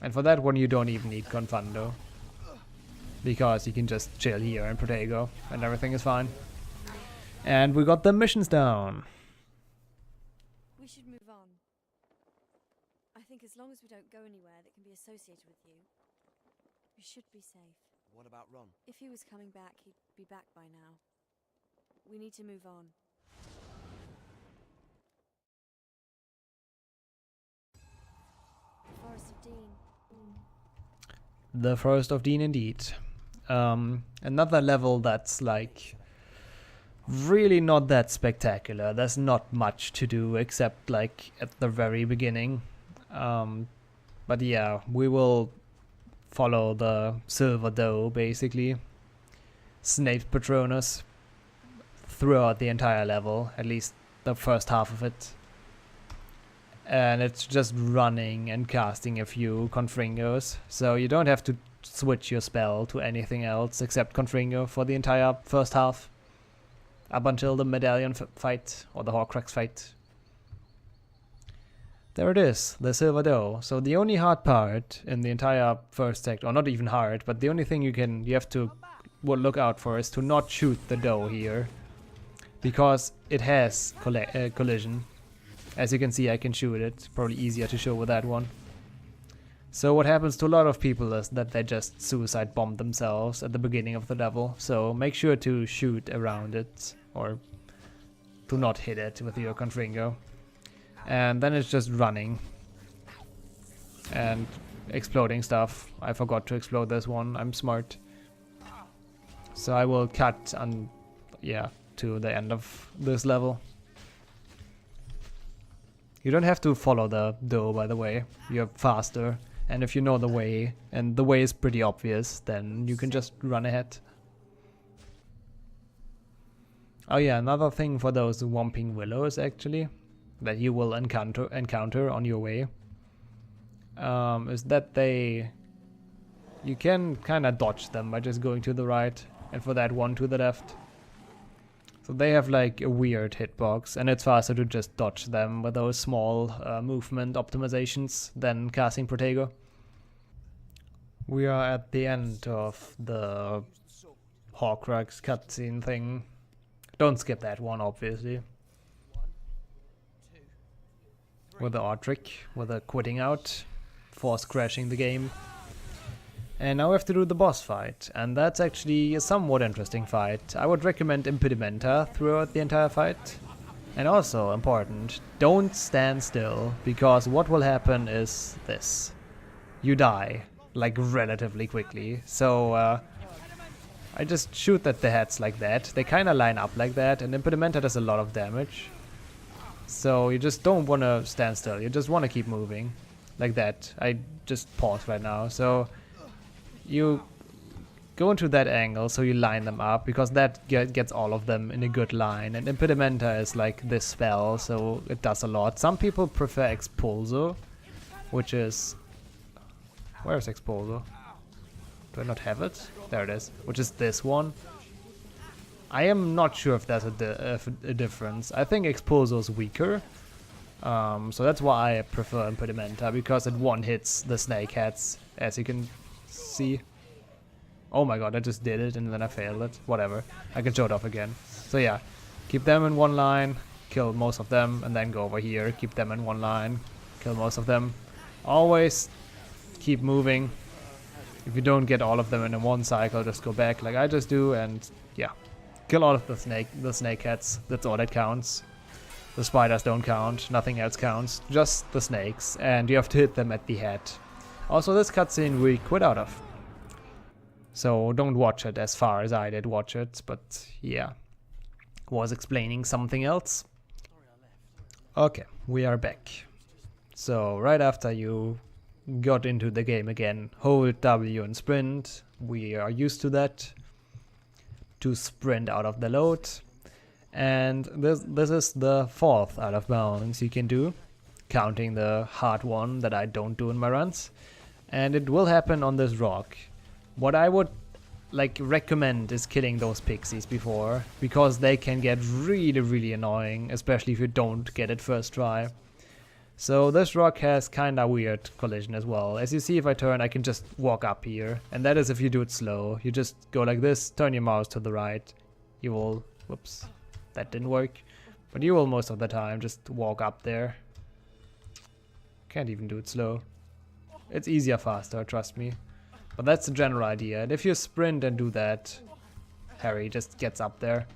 And for that one you don't even need Confando, because you can just chill here in Protego and everything is fine. And we got the missions down. We should move on. I think as long as we don't go anywhere that can be associated with you, we should be safe. What about Ron? If he was coming back, he'd be back by now. We need to move on. Forest of Dean. The Forest of Dean indeed. Another level that's like really not that spectacular. There's not much to do except like at the very beginning. But yeah, we will follow the Silver Doe basically. Snape's Patronus throughout the entire level, at least the first half of it. And it's just running and casting a few Confringos, so you don't have to switch your spell to anything else except Confringo for the entire first half, up until the Medallion fight, or the Horcrux fight. There it is, the Silver Doe. So the only hard part in the entire first act, or not even hard, but the only thing you have to look out for is to not shoot the doe here, because it has collision. As you can see, I can shoot it. Probably easier to show with that one. So what happens to a lot of people is that they just suicide bomb themselves at the beginning of the level. So make sure to shoot around it, or to not hit it with your Confringo. And then it's just running and exploding stuff. I forgot to explode this one. I'm smart. So I will cut to the end of this level. You don't have to follow the doe, by the way. You're faster, and if you know the way, and the way is pretty obvious, then you can just run ahead. Oh yeah, another thing for those Whomping Willows actually, that you will encounter on your way, is that you can kind of dodge them by just going to the right, and for that one to the left. So they have like a weird hitbox, and it's faster to just dodge them with those small movement optimizations than casting Protego. We are at the end of the Horcrux cutscene thing. Don't skip that one, obviously. With the Godric, with the quitting out, force crashing the game. And now we have to do the boss fight, and that's actually a somewhat interesting fight. I would recommend Impedimenta throughout the entire fight. And also, important, don't stand still, because what will happen is this. You die, like relatively quickly. So I just shoot at the heads like that. They kinda line up like that, and Impedimenta does a lot of damage. So you just don't wanna stand still, you just wanna keep moving. Like that. I just paused right now, so you go into that angle, so you line them up, because that gets all of them in a good line. And Impedimenta is like this spell, so it does a lot. Some people prefer Expulso, which is... Where is Expulso? Do I not have it? There it is. Which is this one. I am not sure if there's a difference. I think Expulso is weaker. So that's why I prefer Impedimenta, because it one-hits the snake heads, as you can see. Oh my god, I just did it and then I failed it. Whatever. I can show it off again. So yeah, keep them in one line, kill most of them, and then go over here, keep them in one line, kill most of them. Always keep moving. If you don't get all of them in one cycle, just go back like I just do, and yeah. Kill all of the snake heads. That's all that counts. The spiders don't count, nothing else counts, just the snakes, and you have to hit them at the head. Also, this cutscene we quit out of. So don't watch it as far as I did watch it, but yeah. Was explaining something else. Okay, we are back. So right after you got into the game again, hold W and sprint. We are used to that. To sprint out of the load. And this is the fourth out of bounds you can do, counting the hard one that I don't do in my runs. And it will happen on this rock. What I would like recommend is killing those pixies before, because they can get really annoying, especially if you don't get it first try. So this rock has kinda weird collision as well. As you see, if I turn, I can just walk up here, and that is if you do it slow. You just go like this, turn your mouse to the right. You will, whoops, that didn't work. But you will most of the time just walk up there. Can't even do it slow. It's easier faster, trust me. But that's the general idea. And if you sprint and do that, Harry just gets up there.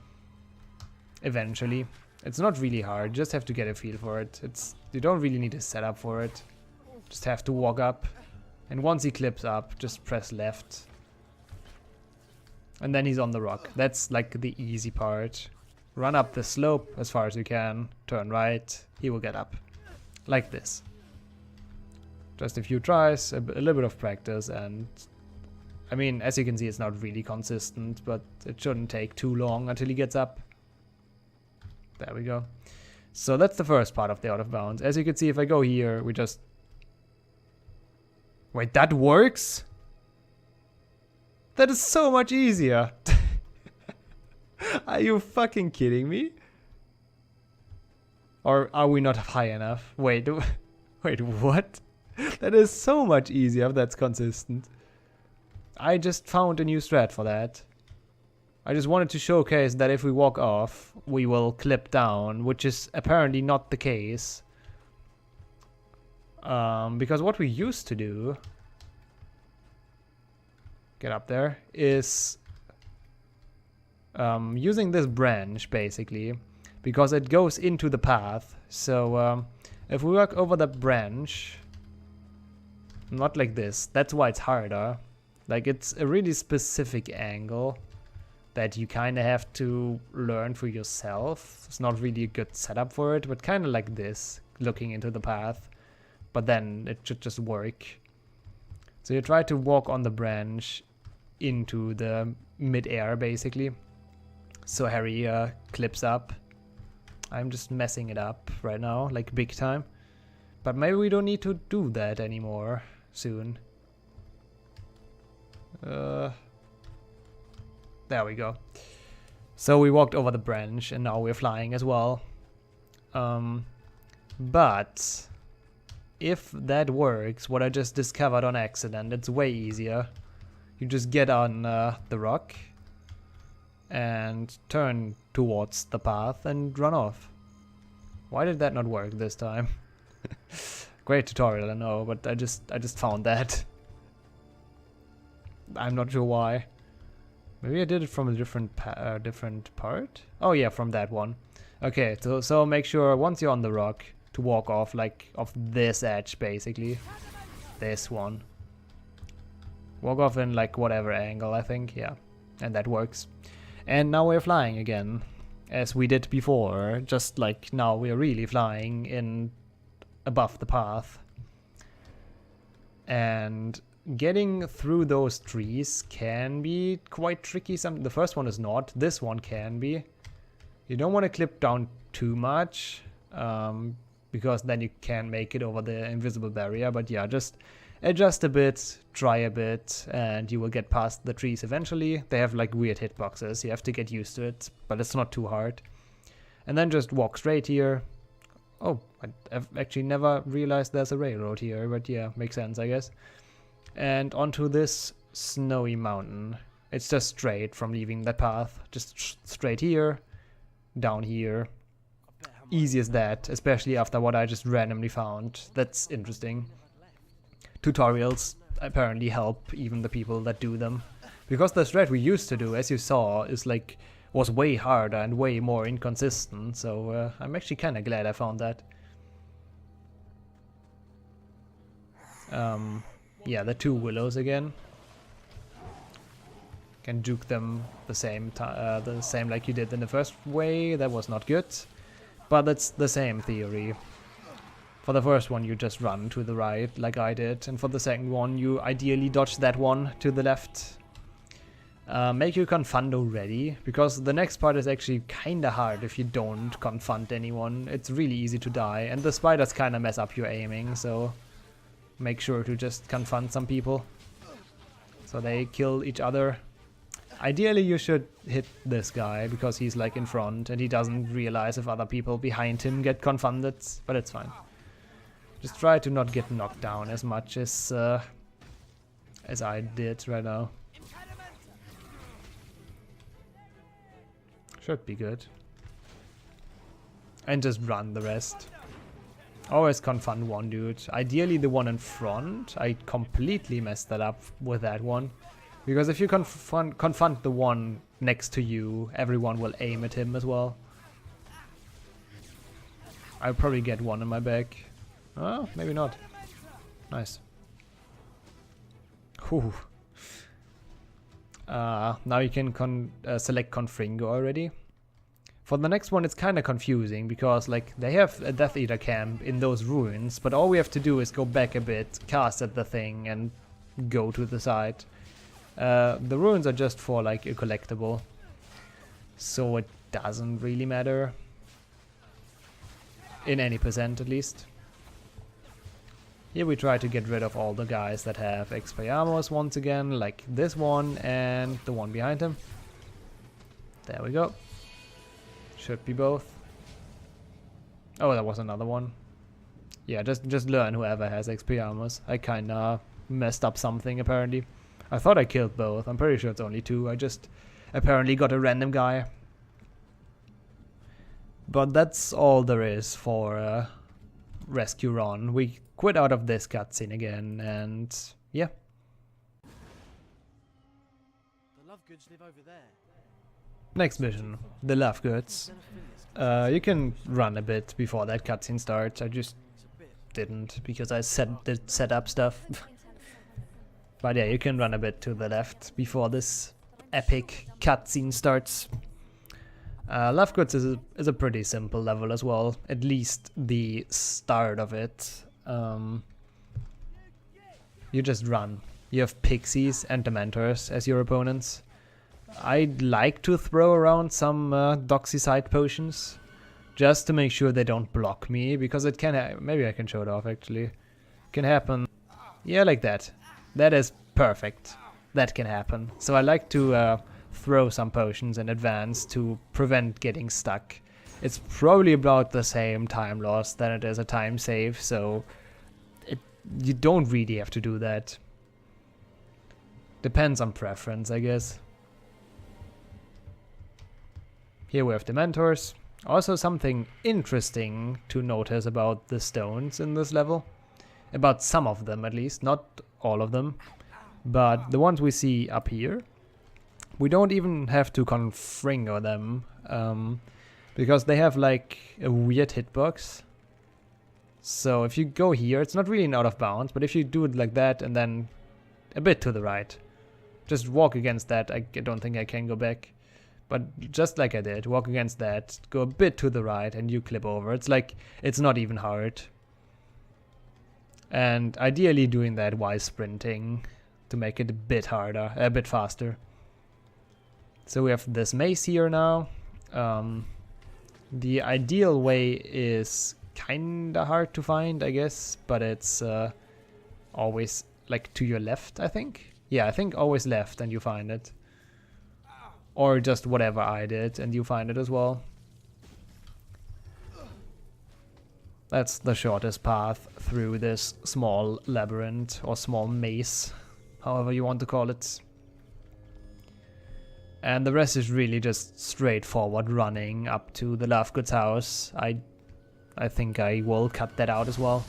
Eventually. It's not really hard, you just have to get a feel for it. You don't really need a setup for it. Just have to walk up. And once he clips up, just press left. And then he's on the rock. That's like the easy part. Run up the slope as far as you can. Turn right. He will get up. Like this. Just a few tries, a little bit of practice, and I mean, as you can see, it's not really consistent, but it shouldn't take too long until he gets up. There we go. So that's the first part of the out of bounds. As you can see, if I go here, we just... Wait, that works? That is so much easier. Are you fucking kidding me? Or are we not high enough? Wait, wait, what? That is so much easier if that's consistent. I just found a new strat for that. I just wanted to showcase that if we walk off, we will clip down, which is apparently not the case. Because what we used to do, get up there, is using this branch, basically, because it goes into the path. So if we walk over the branch, not like this, that's why it's harder. Like, it's a really specific angle that you kind of have to learn for yourself. It's not really a good setup for it, but kind of like this, looking into the path. But then it should just work. So you try to walk on the branch into the mid-air, basically. So Harry clips up. I'm just messing it up right now, like big time. But maybe we don't need to do that anymore soon. There we go. So we walked over the branch and now we're flying as well. But if that works, what I just discovered on accident, it's way easier. You just get on the rock and turn towards the path and run off. Why did that not work this time? Great tutorial, I know, but I just found that. I'm not sure why. Maybe I did it from a different part? Oh yeah, from that one. Okay, so make sure once you're on the rock to walk off, like off this edge, basically. This one. Walk off in like whatever angle, I think, yeah. And that works. And now we're flying again, as we did before, just like now we're really flying in above the path. And getting through those trees can be quite tricky. The first one is not. This one can be. You don't want to clip down too much, because then you can't make it over the invisible barrier. But yeah, just adjust a bit, try a bit, and you will get past the trees eventually. They have like weird hitboxes. You have to get used to it, but it's not too hard. And then just walk straight here. Oh, I've actually never realized there's a railroad here, but yeah, makes sense, I guess. And onto this snowy mountain. It's just straight from leaving that path. Just straight here, down here. Easy as that, especially after what I just randomly found. That's interesting. Tutorials apparently help even the people that do them. Because the strat we used to do, as you saw, was way harder and way more inconsistent. So I'm actually kind of glad I found that. Yeah, the two willows again. Can juke them the same like you did in the first way. That was not good, but it's the same theory. For the first one, you just run to the right, like I did, and for the second one, you ideally dodge that one to the left. Make your confundo ready, because the next part is actually kinda hard if you don't confront anyone. It's really easy to die, and the spiders kinda mess up your aiming, so make sure to just confront some people so they kill each other. Ideally you should hit this guy because he's like in front and he doesn't realize if other people behind him get confronted, but it's fine. Just try to not get knocked down as much as I did right now. Should be good. And just run the rest. Always confront one dude. Ideally the one in front. I completely messed that up with that one. Because if you confront the one next to you, everyone will aim at him as well. I'll probably get one in my back. Oh, maybe not. Nice. Whew. Now you can select Confringo already. For the next one it's kind of confusing because like they have a Death Eater camp in those ruins, but all we have to do is go back a bit, cast at the thing and go to the side. The ruins are just for like a collectible, so it doesn't really matter. In any percent at least. Here we try to get rid of all the guys that have Expelliarmus once again, like this one and the one behind him. There we go. Should be both. Oh, that was another one. Yeah, just learn whoever has Expelliarmus. I kinda messed up something apparently. I thought I killed both. I'm pretty sure it's only two. I just apparently got a random guy. But that's all there is for Rescue Ron. We quit out of this cutscene again, and yeah. The Lovegoods live over there. Next mission, the Lovegoods. You can run a bit before that cutscene starts. I just didn't because I did set up stuff. But yeah, you can run a bit to the left before this epic cutscene starts. Lovegoods is a pretty simple level as well, at least the start of it. You just run. You have pixies and dementors as your opponents. I'd like to throw around some Doxycyte potions just to make sure they don't block me, because it can maybe I can show it off actually. Can happen. Yeah, like that. That is perfect. That can happen. So I like to throw some potions in advance to prevent getting stuck. It's probably about the same time loss than it is a time save, so you don't really have to do that. Depends on preference, I guess. Here we have Dementors. Also something interesting to notice about the stones in this level. About some of them at least, not all of them. But the ones we see up here, we don't even have to confringo them. Because they have like a weird hitbox. So if you go here, it's not really an out of bounds, but if you do it like that and then a bit to the right, just walk against that. I don't think I can go back. But just like I did, walk against that, go a bit to the right and you clip over. It's like, it's not even hard. And ideally doing that while sprinting to make it a bit harder, a bit faster. So we have this maze here now. The ideal way is kinda hard to find, I guess, but it's always like to your left, I think. Yeah, I think always left and you find it. Or just whatever I did and you find it as well. That's the shortest path through this small labyrinth or small maze, however you want to call it. And the rest is really just straightforward running up to the Lovegood's house. I think I will cut that out as well.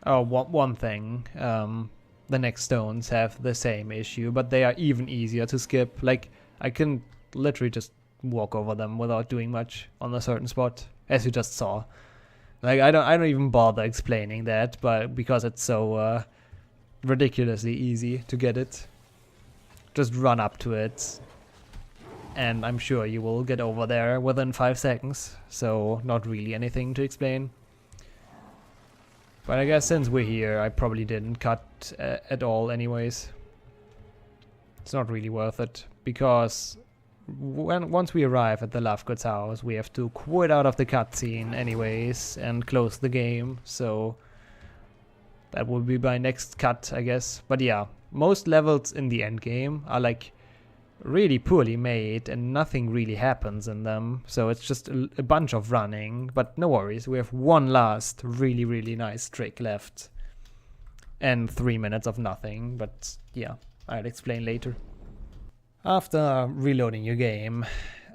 Oh, one thing. The next stones have the same issue, but they are even easier to skip. Like, I can literally just walk over them without doing much on a certain spot, as you just saw. Like, I don't even bother explaining that, but because it's so ridiculously easy to get it. Just run up to it and I'm sure you will get over there within 5 seconds, so not really anything to explain. But I guess since we're here, I probably didn't cut at all anyways. It's not really worth it, because once we arrive at the Lovegood's house, we have to quit out of the cutscene anyways and close the game, so that will be my next cut, I guess. But yeah, most levels in the end game are like really poorly made and nothing really happens in them, so it's just a bunch of running. But no worries, we have one last really nice trick left and 3 minutes of nothing, but yeah, I'll explain later. After reloading your game,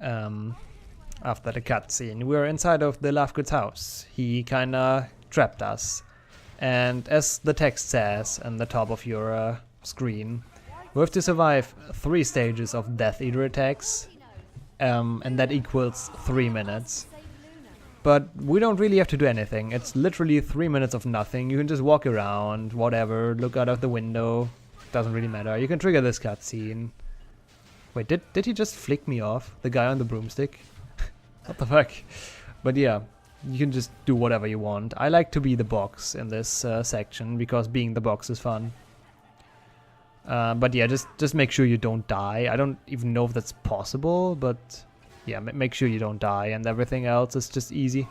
after the cutscene, we're inside of the Lovegood's house. He kinda trapped us, and as the text says on the top of your screen, we have to survive 3 stages of Death Eater attacks, and that equals 3 minutes. But we don't really have to do anything. It's literally 3 minutes of nothing. You can just walk around, whatever, look out of the window. Doesn't really matter. You can trigger this cutscene. Wait, did he just flick me off? The guy on the broomstick? What the fuck? But yeah, you can just do whatever you want. I like to be the box in this section, because being the box is fun. But yeah, just make sure you don't die. I don't even know if that's possible, but yeah, make sure you don't die, and everything else is just easy.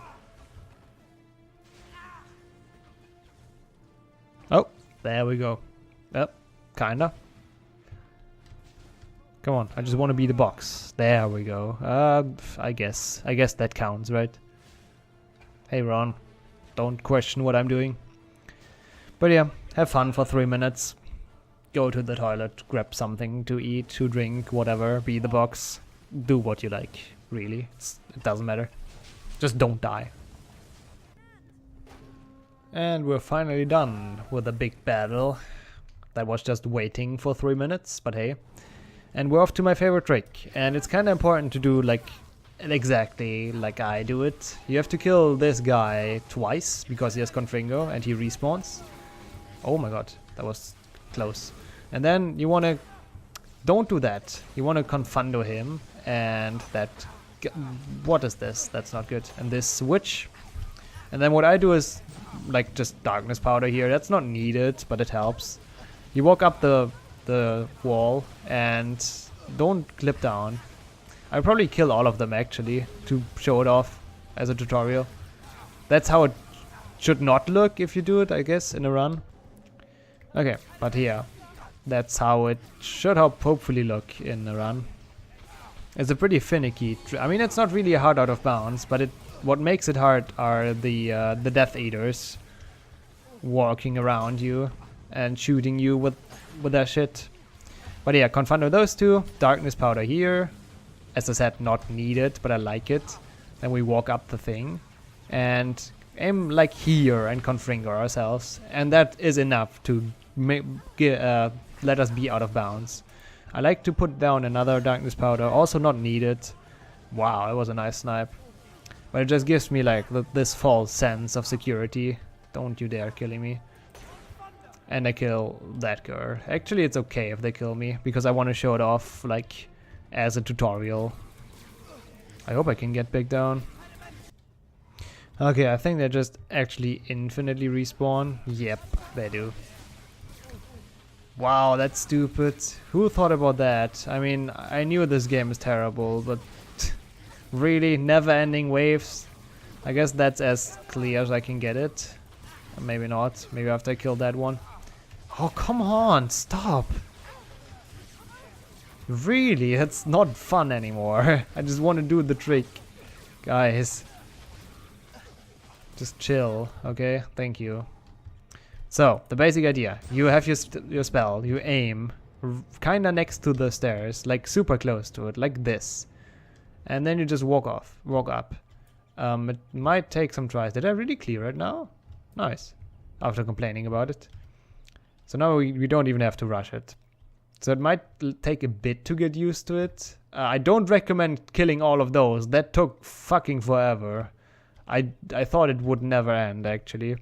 Oh, there we go. Yep, kinda. Come on, I just want to be the box. There we go. I guess that counts, right? Hey Ron, don't question what I'm doing. But yeah, have fun for 3 minutes. Go to the toilet, grab something to eat, to drink, whatever, be the box. Do what you like, really. It doesn't matter. Just don't die. And we're finally done with the big battle. That was just waiting for 3 minutes, but hey. And we're off to my favorite trick. And it's kind of important to do like exactly like I do it. You have to kill this guy twice, because he has Confringo and he respawns. Oh my god, that was close. And then you want to, don't do that. You want to Confundo him, and that, what is this? That's not good. And this switch. And then what I do is like just darkness powder here. That's not needed, but it helps. You walk up the wall and don't clip down. I'll probably kill all of them actually to show it off as a tutorial. That's how it should not look if you do it, I guess, in a run. Okay, but here. That's how it should hopefully look in a run. It's a pretty finicky. I mean, it's not really hard out of bounds, but what makes it hard are the Death Eaters walking around you and shooting you with their shit. But yeah, Confundo those two. Darkness powder here. As I said, not needed, but I like it. Then we walk up the thing and aim like here and Confringo ourselves, and that is enough to let us be out of bounds. I like to put down another darkness powder, also not needed. Wow, that was a nice snipe. But it just gives me like this false sense of security. Don't you dare killing me. And I kill that girl. Actually, it's okay if they kill me, because I want to show it off like as a tutorial. I hope I can get big down. Okay, I think they just actually infinitely respawn. Yep, they do. Wow, that's stupid. Who thought about that? I mean, I knew this game is terrible, but really, never-ending waves? I guess that's as clear as I can get it. Maybe not. Maybe after I kill that one. Oh, come on, stop. Really, it's not fun anymore. I just want to do the trick. Guys. Just chill, okay? Thank you. So, the basic idea. You have your spell, you aim kinda next to the stairs, like super close to it, like this. And then you just walk up. It might take some tries. Did I really clear it now? Nice. After complaining about it. So now we don't even have to rush it. So it might take a bit to get used to it. I don't recommend killing all of those. That took fucking forever. I thought it would never end, actually.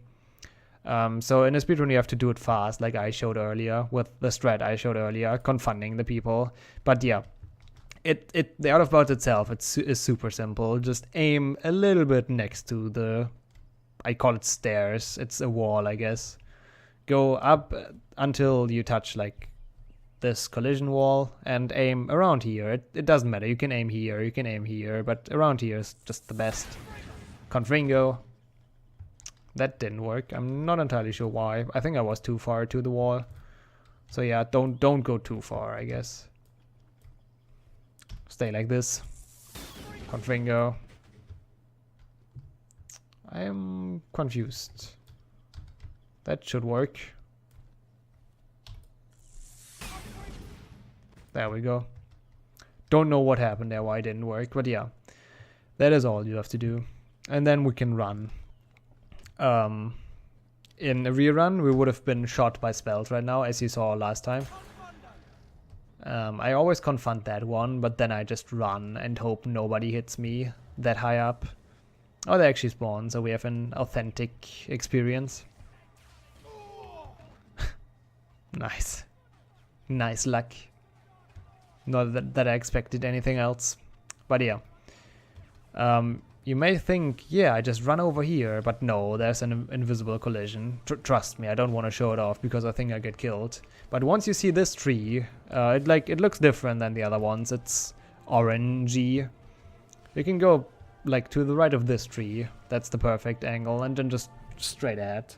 So in a speedrun you have to do it fast, like I showed earlier, with the strat I showed earlier, confunding the people. But yeah, the out of bounds itself is super simple. Just aim a little bit next to the, I call it stairs. It's a wall, I guess. Go up until you touch like this collision wall and aim around here. It doesn't matter. You can aim here, you can aim here, but around here is just the best. Confringo. That didn't work. I'm not entirely sure why. I think I was too far to the wall. So yeah, don't go too far, I guess. Stay like this. Confringo. I am confused. That should work. There we go. Don't know what happened there, why it didn't work, but yeah. That is all you have to do. And then we can run. In a rerun, we would have been shot by spells right now, as you saw last time. I always confront that one, but then I just run and hope nobody hits me that high up. Oh, they actually spawn, so we have an authentic experience. Nice. Nice luck. Not that I expected anything else. But yeah. You may think, yeah, I just run over here, but no, there's an invisible collision. Trust me, I don't want to show it off because I think I get killed. But once you see this tree, it looks different than the other ones. It's orangey. You can go like to the right of this tree. That's the perfect angle, and then just straight ahead.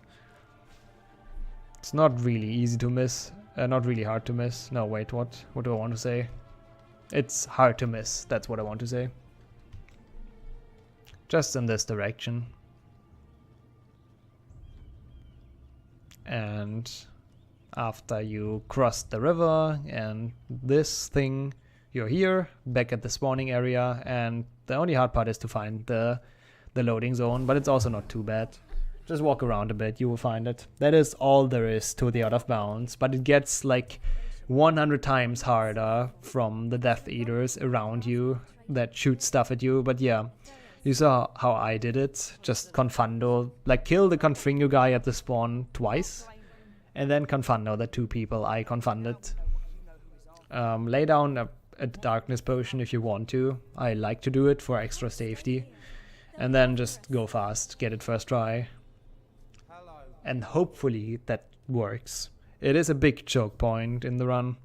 It's not really easy to miss. Not really hard to miss. No, wait, what do I want to say? It's hard to miss. That's what I want to say. Just in this direction. And after you cross the river and this thing, you're here, back at the spawning area, and the only hard part is to find the loading zone, but it's also not too bad. Just walk around a bit, you will find it. That is all there is to the out of bounds, but it gets like 100 times harder from the Death Eaters around you that shoot stuff at you, but yeah. You saw how I did it, just Confundo, like kill the Confringo guy at the spawn twice, and then Confundo the two people I confunded. Lay down a darkness potion if you want to. I like to do it for extra safety. And then just go fast, get it first try. And hopefully that works. It is a big choke point in the run.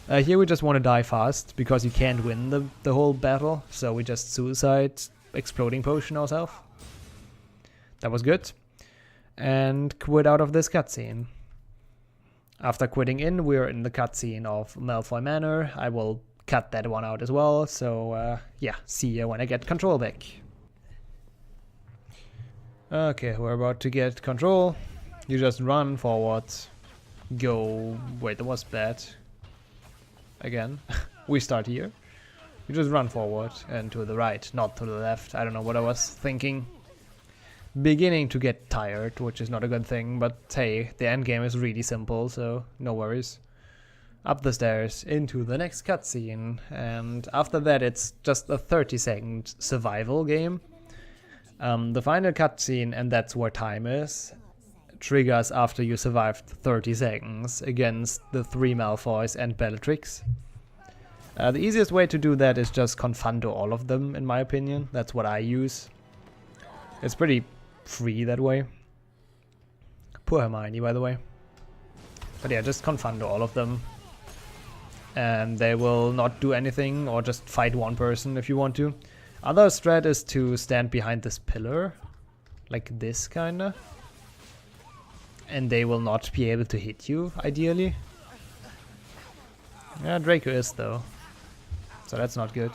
Here we just want to die fast, because you can't win the whole battle, so we just suicide exploding potion ourselves. That was good. And quit out of this cutscene. After quitting in, we're in the cutscene of Malfoy Manor. I will cut that one out as well, so yeah, see you when I get control back. Okay, we're about to get control. You just run forward, go... Wait, that was bad. Again, we start here. You just run forward and to the right, not to the left. I don't know what I was thinking. Beginning to get tired, which is not a good thing, but hey, the end game is really simple, so no worries. Up the stairs, into the next cutscene, and after that it's just a 30-second survival game. The final cutscene, and that's where time is, triggers after you survived 30 seconds against the 3 Malfoys and Bellatrix. The easiest way to do that is just Confundo all of them, in my opinion. That's what I use. It's pretty free that way. Poor Hermione, by the way. But yeah, just Confundo all of them. And they will not do anything, or just fight one person if you want to. Other strat is to stand behind this pillar. Like this, kinda. And they will not be able to hit you, ideally. Yeah, Draco is, though. So that's not good.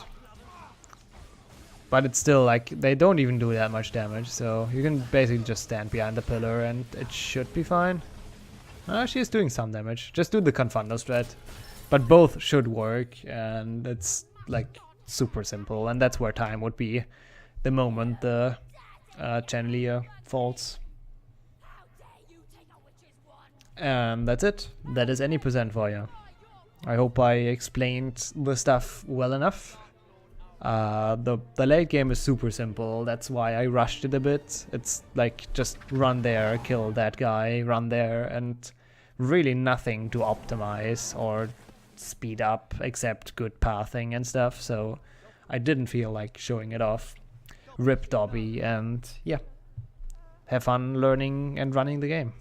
But it's still, like, they don't even do that much damage, so you can basically just stand behind the pillar and it should be fine. She is doing some damage. Just do the Confundo strat. But both should work, and it's, like, super simple. And that's where time would be the moment the Chandelier falls. And that's it. That is any percent for you. I hope I explained the stuff well enough. The late game is super simple. That's why I rushed it a bit. It's like just run there, kill that guy, run there, and really nothing to optimize or speed up except good pathing and stuff, so I didn't feel like showing it off. Rip Dobby, and yeah, have fun learning and running the game.